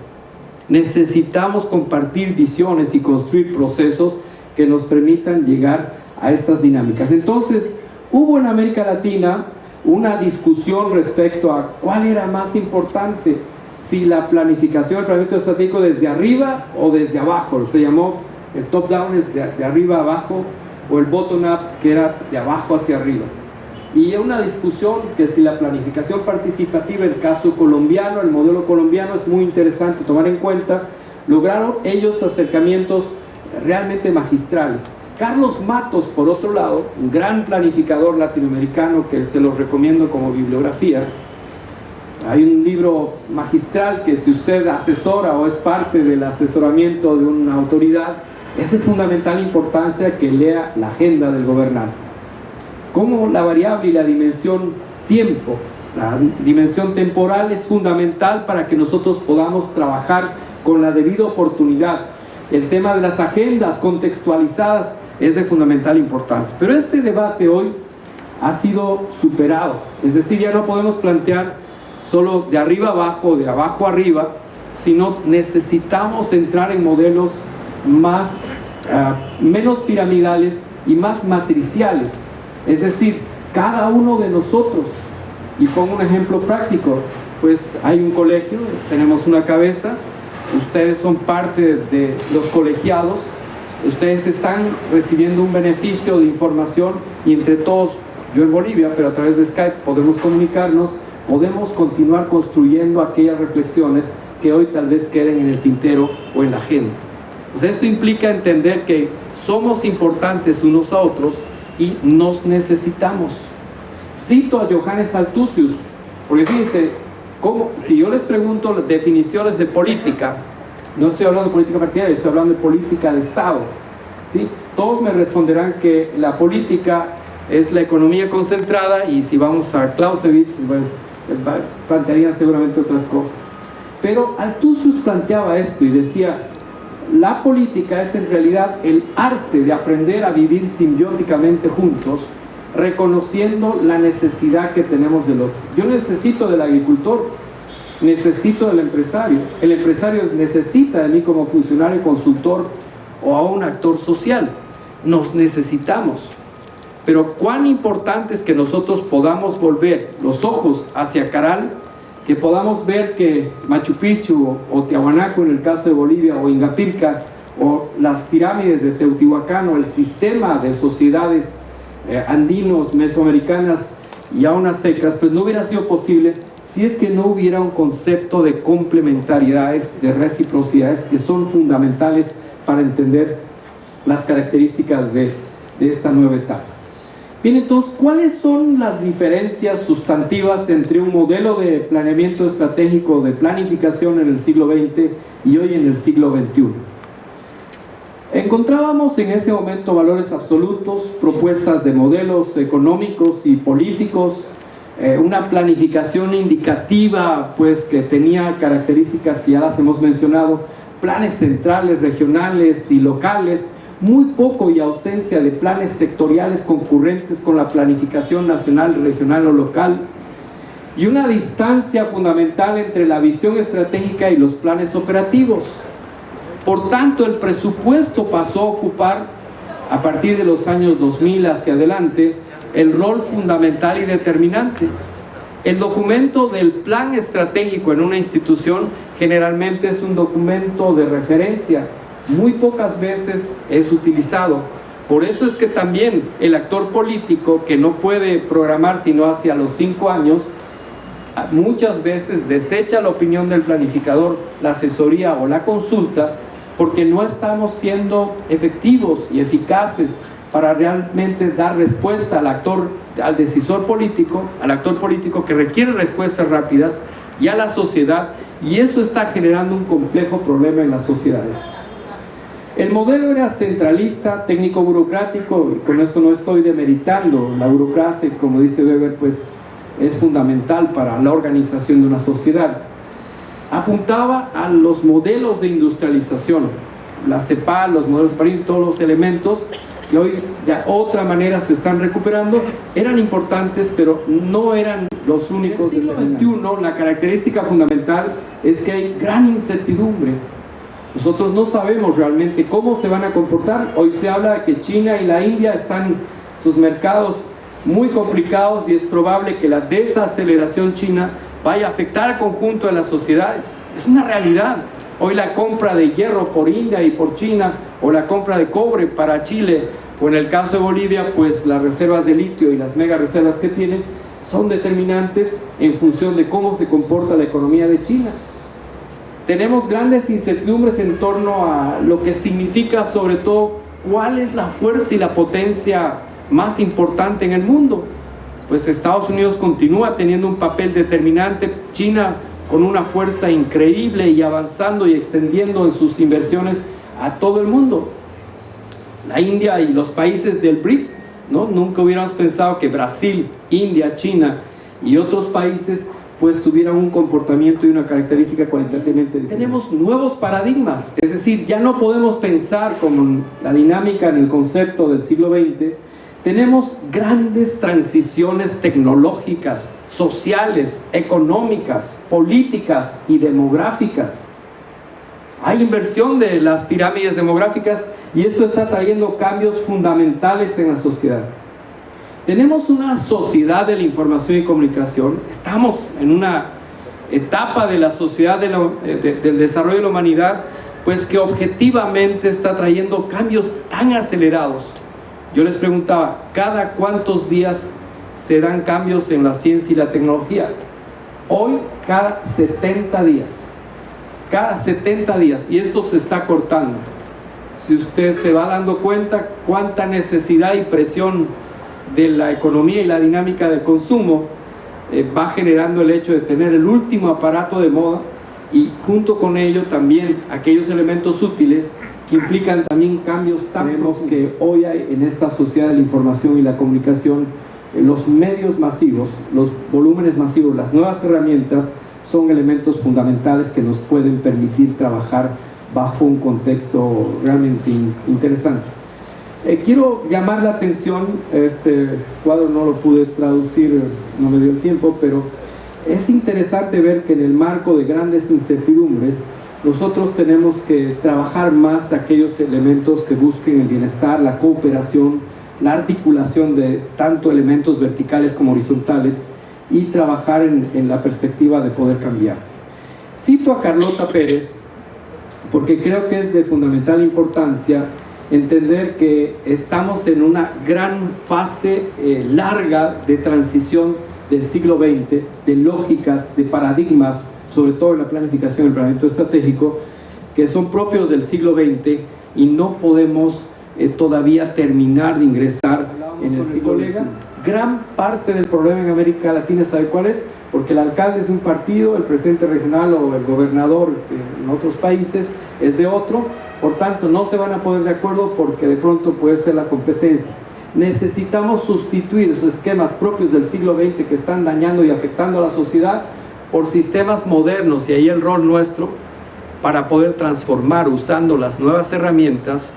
necesitamos compartir visiones y construir procesos que nos permitan llegar a estas dinámicas. Entonces hubo en América Latina una discusión respecto a cuál era más importante, si la planificación, el planeamiento estratégico desde arriba o desde abajo. Se llamó el top-down, es de arriba a abajo, o el bottom-up, que era de abajo hacia arriba. Y una discusión que si la planificación participativa, el caso colombiano, el modelo colombiano es muy interesante tomar en cuenta, lograron ellos acercamientos realmente magistrales. Carlos Matos, por otro lado, un gran planificador latinoamericano que se los recomiendo como bibliografía. Hay un libro magistral que si usted asesora o es parte del asesoramiento de una autoridad, es de fundamental importancia que lea la agenda del gobernante. Cómo la variable y la dimensión tiempo, la dimensión temporal es fundamental para que nosotros podamos trabajar con la debida oportunidad. El tema de las agendas contextualizadas es de fundamental importancia. Pero este debate hoy ha sido superado, es decir, ya no podemos plantear solo de arriba abajo, de abajo arriba, sino necesitamos entrar en modelos menos piramidales y más matriciales. Es decir, cada uno de nosotros, y pongo un ejemplo práctico, pues hay un colegio, tenemos una cabeza, ustedes son parte de los colegiados, ustedes están recibiendo un beneficio de información y entre todos, yo en Bolivia, pero a través de Skype podemos comunicarnos, podemos continuar construyendo aquellas reflexiones que hoy tal vez queden en el tintero o en la agenda. O sea, esto implica entender que somos importantes unos a otros y nos necesitamos. Cito a Johannes Althusius, porque fíjense, si yo les pregunto las definiciones de política, no estoy hablando de política partidaria, estoy hablando de política de Estado, ¿sí? Todos me responderán que la política es la economía concentrada, y si vamos a Clausewitz, pues, plantearían seguramente otras cosas. Pero Althusius planteaba esto y decía: la política es en realidad el arte de aprender a vivir simbióticamente juntos, reconociendo la necesidad que tenemos del otro. Yo necesito del agricultor, necesito del empresario, el empresario necesita de mí como funcionario, consultor o a un actor social. Nos necesitamos. Pero cuán importante es que nosotros podamos volver los ojos hacia Caral, que podamos ver que Machu Picchu o Tiahuanaco en el caso de Bolivia, o Ingapirca, o las pirámides de Teotihuacán, o el sistema de sociedades andinos, mesoamericanas y aún aztecas, pues no hubiera sido posible si es que no hubiera un concepto de complementariedades, de reciprocidades, que son fundamentales para entender las características de esta nueva etapa. Bien, entonces, ¿cuáles son las diferencias sustantivas entre un modelo de planeamiento estratégico, de planificación en el siglo XX y hoy en el siglo XXI? Encontrábamos en ese momento valores absolutos, propuestas de modelos económicos y políticos, una planificación indicativa, pues, que tenía características que ya las hemos mencionado, planes centrales, regionales y locales, muy poco y ausencia de planes sectoriales concurrentes con la planificación nacional, regional o local, y una distancia fundamental entre la visión estratégica y los planes operativos. Por tanto, el presupuesto pasó a ocupar, a partir de los años 2000 hacia adelante, el rol fundamental y determinante. El documento del plan estratégico en una institución generalmente es un documento de referencia, muy pocas veces es utilizado. Por eso es que también el actor político, que no puede programar sino hacia los 5 años, muchas veces desecha la opinión del planificador, la asesoría o la consulta, porque no estamos siendo efectivos y eficaces para realmente dar respuesta al decisor político, al actor político que requiere respuestas rápidas, y a la sociedad, y eso está generando un complejo problema en las sociedades. El modelo era centralista, técnico-burocrático, y con esto no estoy demeritando la burocracia, como dice Weber, pues es fundamental para la organización de una sociedad. Apuntaba a los modelos de industrialización, la CEPAL, los modelos de París, todos los elementos que hoy de otra manera se están recuperando, eran importantes, pero no eran los únicos. En el siglo XXI, la característica fundamental es que hay gran incertidumbre. Nosotros no sabemos realmente cómo se van a comportar. Hoy se habla de que China y la India están, sus mercados muy complicados, y es probable que la desaceleración china vaya a afectar al conjunto de las sociedades. Es una realidad. Hoy la compra de hierro por India y por China, o la compra de cobre para Chile, o en el caso de Bolivia, pues las reservas de litio y las mega reservas que tienen son determinantes en función de cómo se comporta la economía de China. Tenemos grandes incertidumbres en torno a lo que significa, sobre todo, cuál es la fuerza y la potencia más importante en el mundo. Pues Estados Unidos continúa teniendo un papel determinante, China con una fuerza increíble y avanzando y extendiendo en sus inversiones a todo el mundo. La India y los países del BRIC, ¿no? Nunca hubiéramos pensado que Brasil, India, China y otros países pues tuvieran un comportamiento y una característica cualitativamente diferente. Tenemos nuevos paradigmas, es decir, ya no podemos pensar como la dinámica en el concepto del siglo XX. Tenemos grandes transiciones tecnológicas, sociales, económicas, políticas y demográficas. Hay inversión de las pirámides demográficas, y esto está trayendo cambios fundamentales en la sociedad. Tenemos una sociedad de la información y comunicación. Estamos en una etapa de la sociedad del desarrollo de la humanidad, pues que objetivamente está trayendo cambios tan acelerados. Yo les preguntaba, ¿cada cuántos días se dan cambios en la ciencia y la tecnología? Hoy, cada 70 días. cada 70 días, y esto se está cortando. Si usted se va dando cuenta cuánta necesidad y presión de la economía y la dinámica del consumo va generando el hecho de tener el último aparato de moda, y junto con ello también aquellos elementos útiles que implican también cambios tan profundos que hoy hay en esta sociedad de la información y la comunicación. Los medios masivos, los volúmenes masivos, las nuevas herramientas son elementos fundamentales que nos pueden permitir trabajar bajo un contexto realmente interesante. Quiero llamar la atención, este cuadro no lo pude traducir, no me dio el tiempo, pero es interesante ver que en el marco de grandes incertidumbres nosotros tenemos que trabajar más aquellos elementos que busquen el bienestar, la cooperación, la articulación de tanto elementos verticales como horizontales, y trabajar en la perspectiva de poder cambiar. Cito a Carlota Pérez porque creo que es de fundamental importancia entender que estamos en una gran fase larga de transición del siglo XX, de lógicas, de paradigmas, sobre todo en la planificación y el planeamiento estratégico, que son propios del siglo XX, y no podemos todavía terminar de ingresar en el siglo XX. Gran parte del problema en América Latina, ¿sabe cuál es? Porque el alcalde es un partido, el presidente regional o el gobernador en otros países es de otro, por tanto no se van a poner de acuerdo porque de pronto puede ser la competencia. Necesitamos sustituir esos esquemas propios del siglo XX que están dañando y afectando a la sociedad por sistemas modernos, y ahí el rol nuestro para poder transformar usando las nuevas herramientas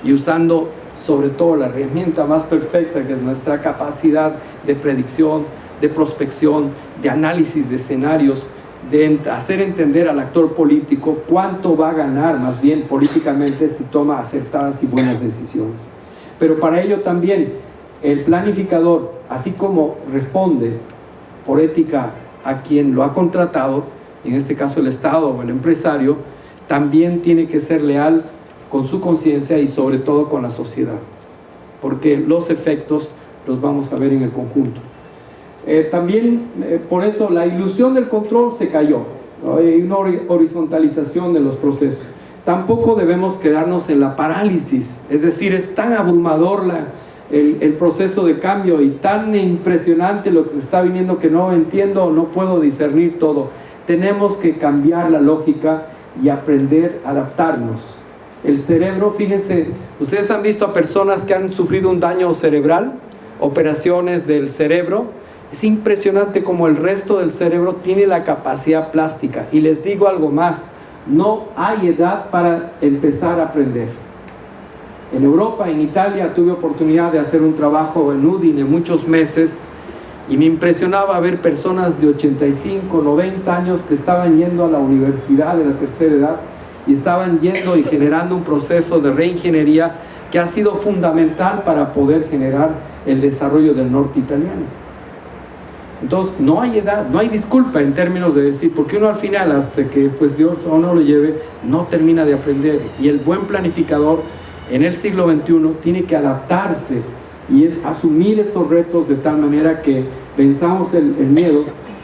y usando sobre todo la herramienta más perfecta, que es nuestra capacidad de predicción, de prospección, de análisis de escenarios, de hacer entender al actor político cuánto va a ganar más bien políticamente si toma acertadas y buenas decisiones. Pero para ello también el planificador, así como responde por ética a quien lo ha contratado, en este caso el Estado o el empresario, también tiene que ser leal con su conciencia y sobre todo con la sociedad, porque los efectos los vamos a ver en el conjunto. También por eso la ilusión del control se cayó, ¿no? Hay una horizontalización de los procesos. Tampoco debemos quedarnos en la parálisis, es decir, es tan abrumador el proceso de cambio y tan impresionante lo que se está viniendo que no entiendo o no puedo discernir todo. Tenemos que cambiar la lógica y aprender a adaptarnos. El cerebro, fíjense, ustedes han visto a personas que han sufrido un daño cerebral, operaciones del cerebro. Es impresionante como el resto del cerebro tiene la capacidad plástica. Y les digo algo más, no hay edad para empezar a aprender. En Europa, en Italia, tuve oportunidad de hacer un trabajo en Udine muchos meses, y me impresionaba ver personas de 85, 90 años que estaban yendo a la universidad de la tercera edad, y estaban yendo y generando un proceso de reingeniería que ha sido fundamental para poder generar el desarrollo del norte italiano. Entonces no hay edad, no hay disculpa en términos de decir, porque uno al final, hasta que pues Dios o no lo lleve, no termina de aprender. Y el buen planificador en el siglo XXI tiene que adaptarse y es asumir estos retos de tal manera que venzamos el miedo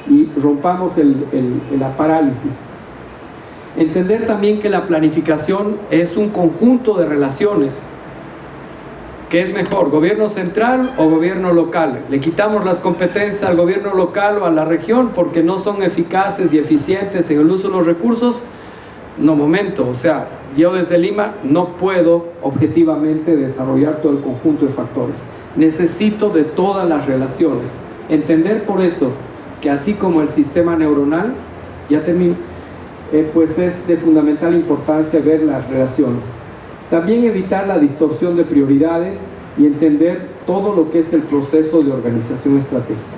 y rompamos la parálisis. Entender también que la planificación es un conjunto de relaciones. ¿Qué es mejor, gobierno central o gobierno local? ¿Le quitamos las competencias al gobierno local o a la región porque no son eficaces y eficientes en el uso de los recursos? No, momento, o sea, yo desde Lima no puedo objetivamente desarrollar todo el conjunto de factores. Necesito de todas las relaciones. Entender por eso que así como el sistema neuronal, ya termino, pues es de fundamental importancia ver las relaciones. También evitar la distorsión de prioridades y entender todo lo que es el proceso de organización estratégica.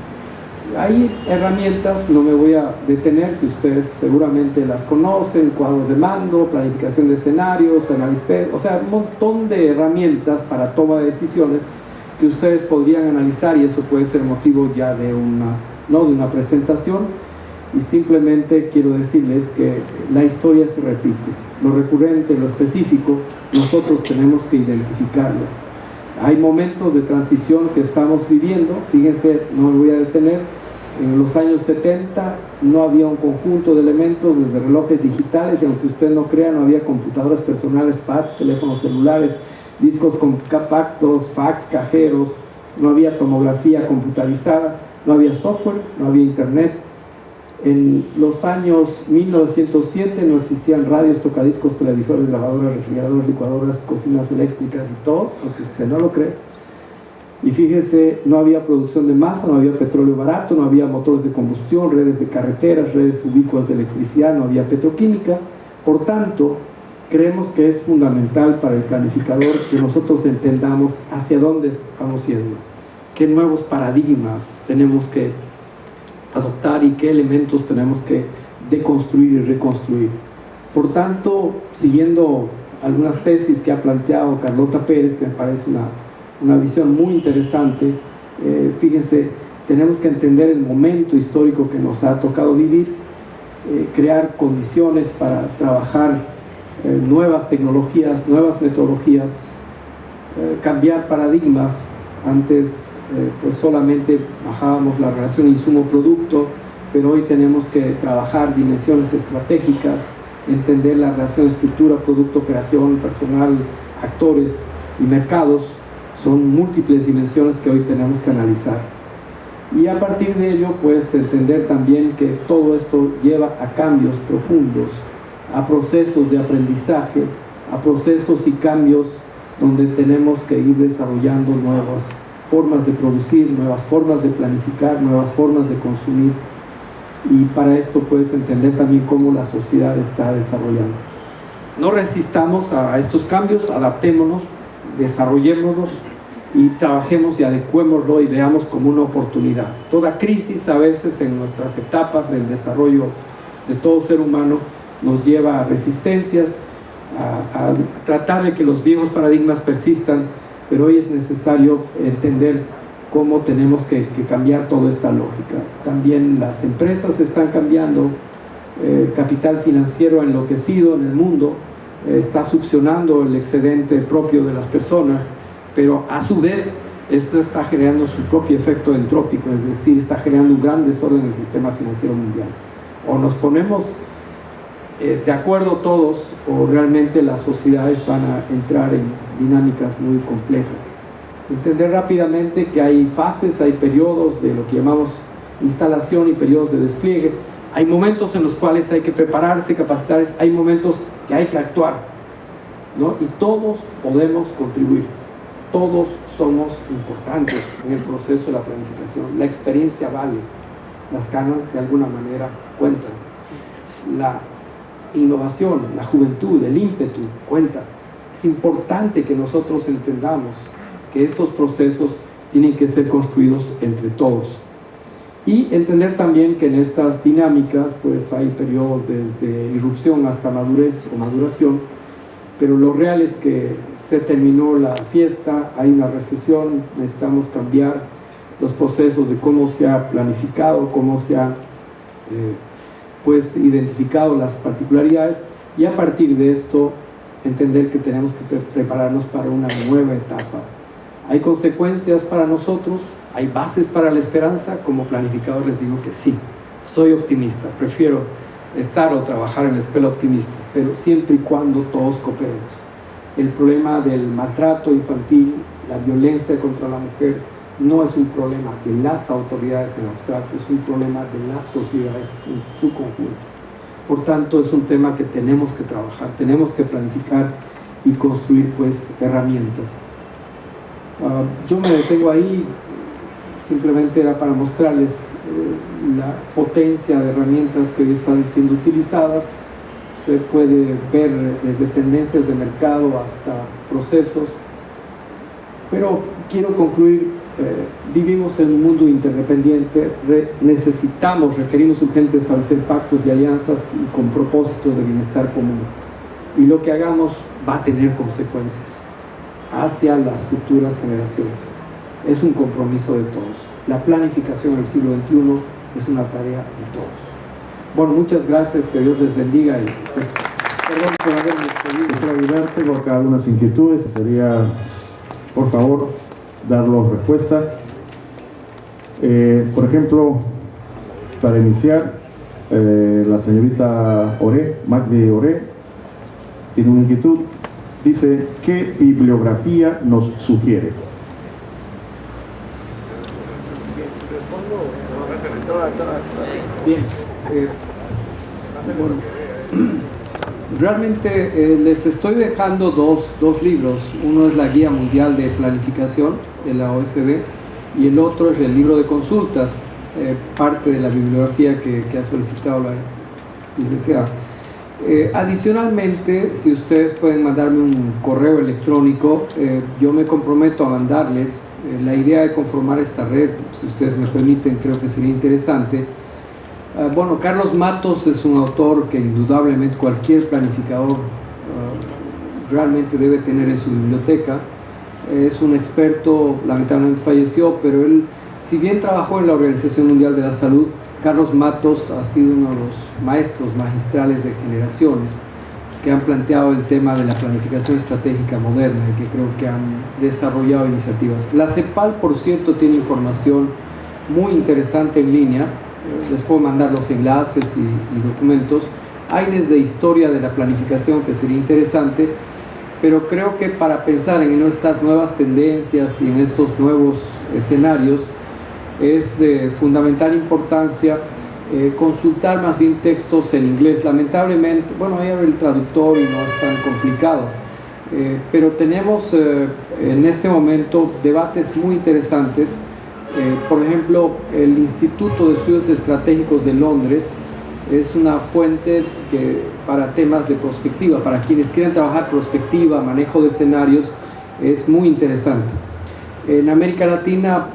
Hay herramientas, no me voy a detener, que ustedes seguramente las conocen: cuadros de mando, planificación de escenarios, análisis, o sea, un montón de herramientas para toma de decisiones que ustedes podrían analizar, y eso puede ser motivo ya de una presentación. Y simplemente quiero decirles que la historia se repite, lo recurrente, lo específico, nosotros tenemos que identificarlo. Hay momentos de transición que estamos viviendo, fíjense, no me voy a detener, En los años 70 no había un conjunto de elementos desde relojes digitales, y aunque usted no crea, no había computadoras personales, pads, teléfonos celulares, discos compactos, fax, cajeros, no había tomografía computarizada, no había software, no había internet. En los años 1907 no existían radios, tocadiscos, televisores, lavadoras, refrigeradoras, licuadoras, cocinas eléctricas y todo, aunque usted no lo cree. Y fíjese, no había producción de masa, no había petróleo barato, no había motores de combustión, redes de carreteras, redes ubicuas de electricidad, no había petroquímica. Por tanto, creemos que es fundamental para el planificador que nosotros entendamos hacia dónde estamos yendo, qué nuevos paradigmas tenemos que adoptar y qué elementos tenemos que deconstruir y reconstruir. Por tanto, siguiendo algunas tesis que ha planteado Carlota Pérez, que me parece una visión muy interesante, fíjense, tenemos que entender el momento histórico que nos ha tocado vivir, crear condiciones para trabajar nuevas tecnologías, nuevas metodologías, cambiar paradigmas. Antes pues solamente bajábamos la relación insumo-producto, pero hoy tenemos que trabajar dimensiones estratégicas, entender la relación estructura, producto, operación, personal, actores y mercados. Son múltiples dimensiones que hoy tenemos que analizar. Y a partir de ello, pues entender también que todo esto lleva a cambios profundos, a procesos de aprendizaje, a procesos y cambios donde tenemos que ir desarrollando nuevas formas de producir, nuevas formas de planificar, nuevas formas de consumir. Y para esto puedes entender también cómo la sociedad está desarrollando. No resistamos a estos cambios, adaptémonos, desarrollémonos y trabajemos y adecuémoslo y veamos como una oportunidad. Toda crisis a veces en nuestras etapas del desarrollo de todo ser humano nos lleva a resistencias, a tratar de que los viejos paradigmas persistan, pero hoy es necesario entender cómo tenemos que cambiar toda esta lógica. También las empresas están cambiando, capital financiero enloquecido en el mundo está succionando el excedente propio de las personas, pero a su vez esto está generando su propio efecto entrópico, es decir, está generando un gran desorden en el sistema financiero mundial. O nos ponemos de acuerdo todos, o realmente las sociedades van a entrar en dinámicas muy complejas. Entender rápidamente que hay fases, hay periodos de lo que llamamos instalación y periodos de despliegue. Hay momentos en los cuales hay que prepararse, capacitarse, hay momentos que hay que actuar, ¿no? Y todos podemos contribuir, todos somos importantes en el proceso de la planificación. La experiencia vale, las ganas de alguna manera cuentan, la innovación, la juventud, el ímpetu cuenta. Es importante que nosotros entendamos que estos procesos tienen que ser construidos entre todos. Y entender también que en estas dinámicas pues hay periodos desde irrupción hasta madurez o maduración, pero lo real es que se terminó la fiesta, hay una recesión, necesitamos cambiar los procesos de cómo se ha planificado, cómo se ha pues identificado las particularidades, y a partir de esto entender que tenemos que prepararnos para una nueva etapa. Hay consecuencias para nosotros, hay bases para la esperanza. Como planificador les digo que sí, soy optimista, prefiero estar o trabajar en la escuela optimista, pero siempre y cuando todos cooperemos. El problema del maltrato infantil, la violencia contra la mujer, no es un problema de las autoridades en abstracto, es un problema de las sociedades en su conjunto. Por tanto, es un tema que tenemos que trabajar, tenemos que planificar y construir pues herramientas. Yo me detengo ahí, simplemente era para mostrarles la potencia de herramientas que hoy están siendo utilizadas. Usted puede ver desde tendencias de mercado hasta procesos, pero quiero concluir. Vivimos en un mundo interdependiente, requerimos urgente establecer pactos y alianzas con propósitos de bienestar común, y lo que hagamos va a tener consecuencias hacia las futuras generaciones. Es un compromiso de todos. La planificación del siglo XXI es una tarea de todos. Bueno, muchas gracias, que Dios les bendiga, y pues, perdón por haberme excedido. Para ayudar, tengo acá algunas inquietudes, y sería, por favor, darlos respuesta. Por ejemplo, Para iniciar, la señorita Oré, Magdi Oré, tiene una inquietud. Dice, ¿qué bibliografía nos sugiere? Bien. Bueno, realmente les estoy dejando dos libros. Uno es la Guía Mundial de Planificación de la OSD y el otro es el libro de consultas, parte de la bibliografía que ha solicitado la licenciada. Adicionalmente, si ustedes pueden mandarme un correo electrónico, yo me comprometo a mandarles la idea de conformar esta red. Si ustedes me permiten, creo que sería interesante. Bueno, Carlos Matos es un autor que indudablemente cualquier planificador realmente debe tener en su biblioteca. Es un experto, lamentablemente falleció, pero él, si bien trabajó en la Organización Mundial de la Salud, Carlos Matos ha sido uno de los maestros magistrales de generaciones que han planteado el tema de la planificación estratégica moderna y que creo que han desarrollado iniciativas. La CEPAL, por cierto, tiene información muy interesante en línea. Les puedo mandar los enlaces y documentos. Hay desde historia de la planificación, que sería interesante, pero creo que para pensar en estas nuevas tendencias y en estos nuevos escenarios es de fundamental importancia consultar más bien textos en inglés. Lamentablemente, bueno, hay el traductor y no es tan complicado, pero tenemos en este momento debates muy interesantes. Por ejemplo, el Instituto de Estudios Estratégicos de Londres es una fuente para temas de prospectiva, para quienes quieren trabajar prospectiva, manejo de escenarios, es muy interesante. En América Latina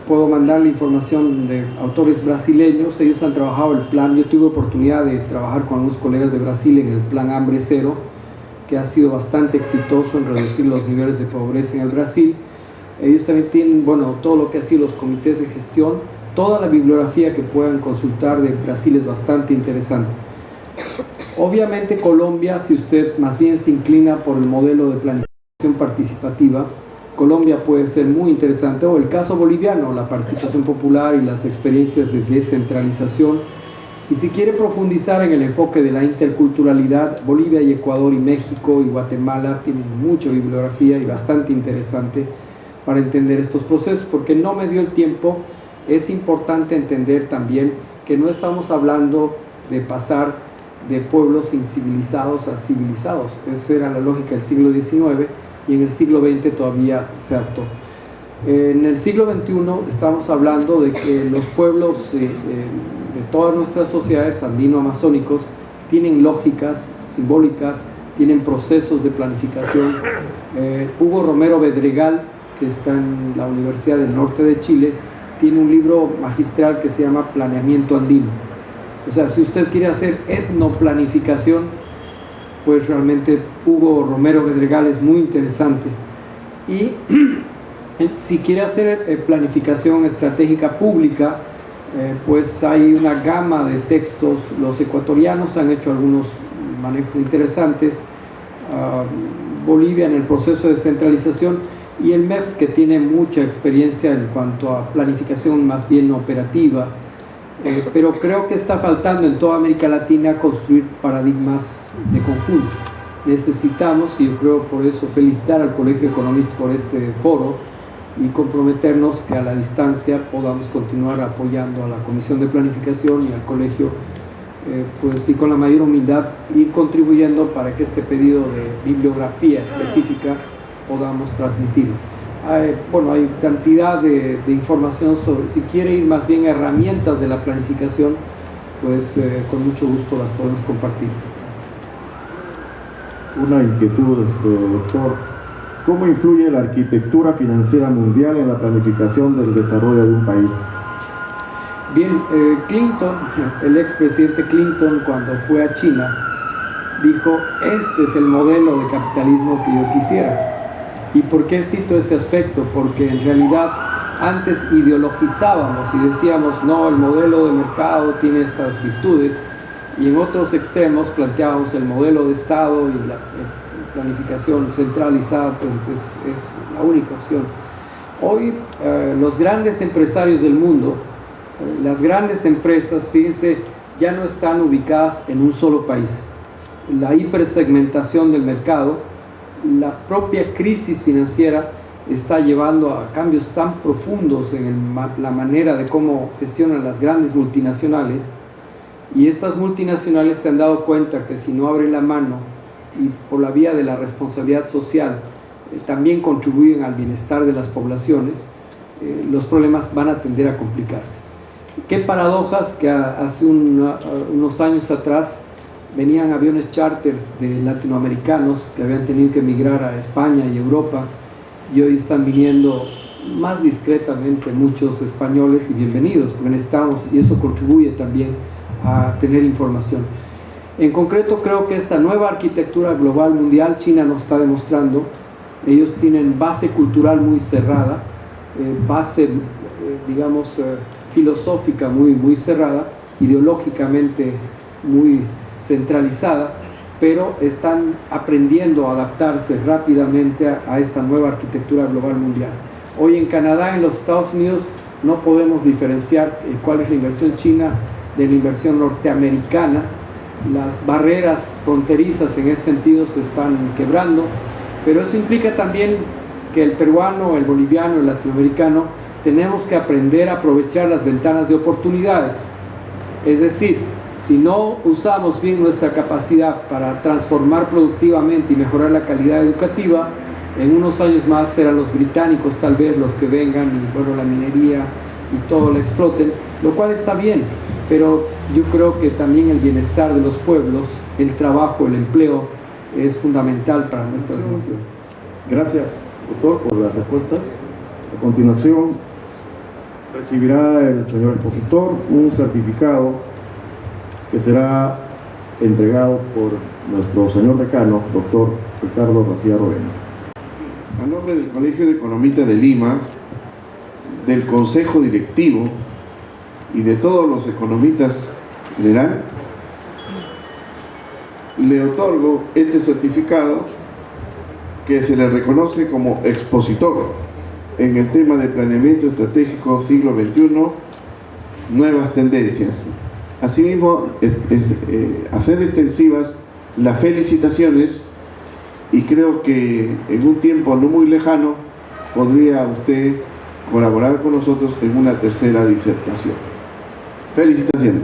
puedo mandar la información de autores brasileños. Ellos han trabajado el plan. Yo tuve oportunidad de trabajar con algunos colegas de Brasil en el plan Hambre Cero, que ha sido bastante exitoso en reducir los niveles de pobreza en el Brasil. Ellos también tienen, bueno, todo lo que ha sido los comités de gestión. Toda la bibliografía que puedan consultar de Brasil es bastante interesante. Obviamente Colombia, si usted más bien se inclina por el modelo de planificación participativa, Colombia puede ser muy interesante, o el caso boliviano, la participación popular y las experiencias de descentralización. Y si quiere profundizar en el enfoque de la interculturalidad, Bolivia y Ecuador y México y Guatemala tienen mucha bibliografía y bastante interesante para entender estos procesos. Porque no me dio el tiempo, es importante entender también que no estamos hablando de pasar de pueblos incivilizados a civilizados. Esa era la lógica del siglo XIX y en el siglo XX todavía se adoptó. En el siglo XXI estamos hablando de que los pueblos de todas nuestras sociedades andino-amazónicos tienen lógicas simbólicas, tienen procesos de planificación. Hugo Romero Bedregal, que está en la Universidad del Norte de Chile, tiene un libro magistral que se llama Planeamiento Andino. O sea, si usted quiere hacer etnoplanificación, pues realmente Hugo Romero Bedregal es muy interesante. Y si quiere hacer planificación estratégica pública, pues hay una gama de textos. Los ecuatorianos han hecho algunos manejos interesantes. Bolivia en el proceso de descentralización, y el MEF, que tiene mucha experiencia en cuanto a planificación más bien operativa. Pero creo que está faltando en toda América Latina construir paradigmas de conjunto. Necesitamos, y yo creo por eso felicitar al Colegio de Economistas por este foro y comprometernos que a la distancia podamos continuar apoyando a la Comisión de Planificación y al Colegio, pues y con la mayor humildad ir contribuyendo para que este pedido de bibliografía específica podamos transmitirlo. Bueno, hay cantidad de información sobre, si quiere ir más bien a herramientas de la planificación, pues con mucho gusto las podemos compartir. Una inquietud, doctor. ¿Cómo influye la arquitectura financiera mundial en la planificación del desarrollo de un país? Bien, Clinton, el expresidente Clinton, cuando fue a China, dijo: este es el modelo de capitalismo que yo quisiera. ¿Y por qué cito ese aspecto? Porque en realidad antes ideologizábamos y decíamos, no, el modelo de mercado tiene estas virtudes, y en otros extremos planteábamos el modelo de Estado y la planificación centralizada, pues es la única opción. Hoy los grandes empresarios del mundo Las grandes empresas, fíjense, ya no están ubicadas en un solo país. La hipersegmentación del mercado, la propia crisis financiera está llevando a cambios tan profundos en la manera de cómo gestionan las grandes multinacionales, y estas multinacionales se han dado cuenta que si no abren la mano y por la vía de la responsabilidad social también contribuyen al bienestar de las poblaciones, los problemas van a tender a complicarse. Qué paradojas que hace unos años atrás venían aviones charters de latinoamericanos que habían tenido que emigrar a España y Europa, y hoy están viniendo más discretamente muchos españoles, y bienvenidos, porque necesitamos, y eso contribuye también a tener información. En concreto, creo que esta nueva arquitectura global mundial, China nos está demostrando, ellos tienen base cultural muy cerrada, base, digamos, filosófica muy cerrada, ideológicamente muy centralizada, pero están aprendiendo a adaptarse rápidamente a esta nueva arquitectura global mundial. Hoy en Canadá, en los Estados Unidos, no podemos diferenciar cuál es la inversión china de la inversión norteamericana. Las barreras fronterizas en ese sentido se están quebrando, pero eso implica también que el peruano, el boliviano, el latinoamericano tenemos que aprender a aprovechar las ventanas de oportunidades. Es decir, si no usamos bien nuestra capacidad para transformar productivamente y mejorar la calidad educativa, en unos años más serán los británicos tal vez los que vengan y bueno, la minería y todo lo exploten, lo cual está bien, pero yo creo que también el bienestar de los pueblos, el trabajo, el empleo es fundamental para nuestras naciones. Gracias, doctor, por las respuestas. A continuación, recibirá el señor expositor un certificado que será entregado por nuestro señor decano, doctor Ricardo García Rovena. A nombre del Colegio de Economistas de Lima, del Consejo Directivo y de todos los economistas en general, le otorgo este certificado que se le reconoce como expositor en el tema de planeamiento estratégico siglo XXI, nuevas tendencias. Asimismo, hacer extensivas las felicitaciones, y creo que en un tiempo no muy lejano podría usted colaborar con nosotros en una tercera disertación. Felicitaciones.